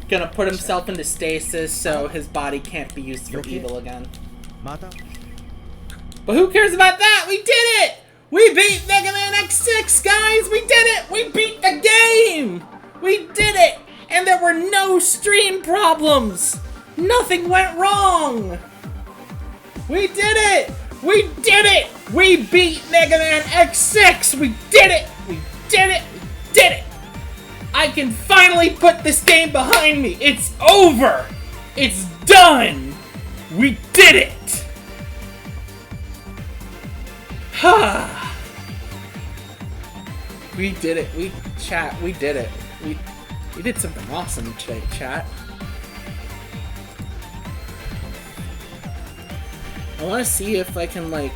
gonna put himself into stasis so his body can't be used for evil again. また But who cares about that? We did it! We beat Mega Man X6, guys! We did it! We beat the game! We did it! And there were no stream problems! Nothing went wrong! We did it! We did it! We beat Mega Man X6! We did it! We did it! We did it! I can finally put this game behind me! It's over! It's done! We did it! Ha! We did it. We did it. We did something awesome today, chat. I want to see if I can, like...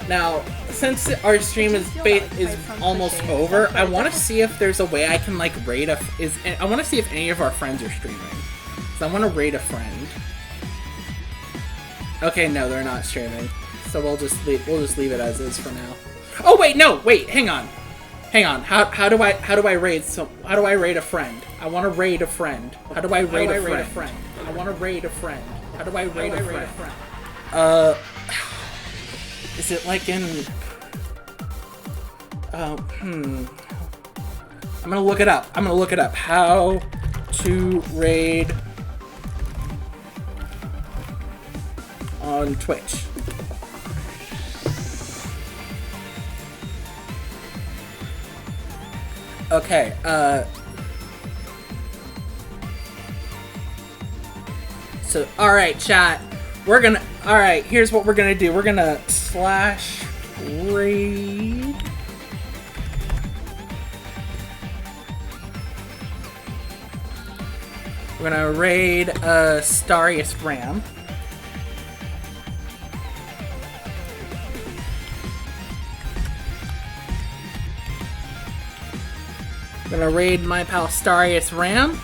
Now, since our stream is almost over, I want to see if there's a way I can, like, raid a... I want to see if any of our friends are streaming. So I want to raid a friend. Okay, no, they're not streaming. So we'll just leave it as is for now. Oh wait, no, wait, hang on. How do I raid a friend? I want to raid a friend. How do I raid a friend? I want to raid a friend. How do I raid a friend? Is it like in I'm gonna look it up. How to raid on Twitch. Okay, so, alright, chat. Alright, here's what we're gonna do. We're gonna /raid. We're gonna raid, Starius Ram. I'm gonna raid my pal Starius Ram.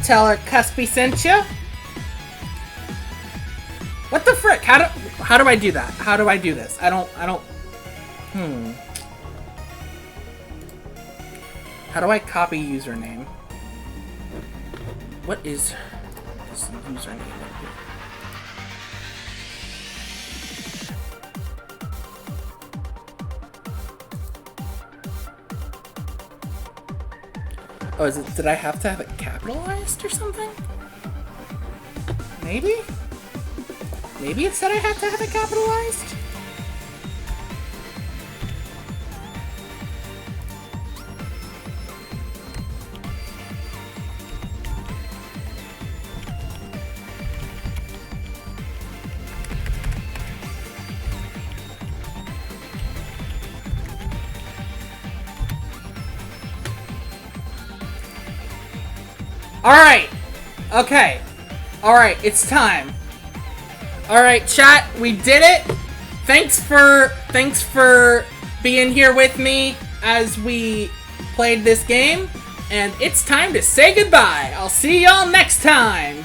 Tell her Cuspy sent ya. What the frick? How do I do that? How do I do this? I don't. How do I copy username? What is this username up here? Oh, is it? Did I have to have it capitalized or something? Maybe? Maybe it said I had to have it capitalized? Alright! Okay. Alright, it's time. Alright, chat, we did it! Thanks for being here with me as we played this game. And it's time to say goodbye. I'll see y'all next time!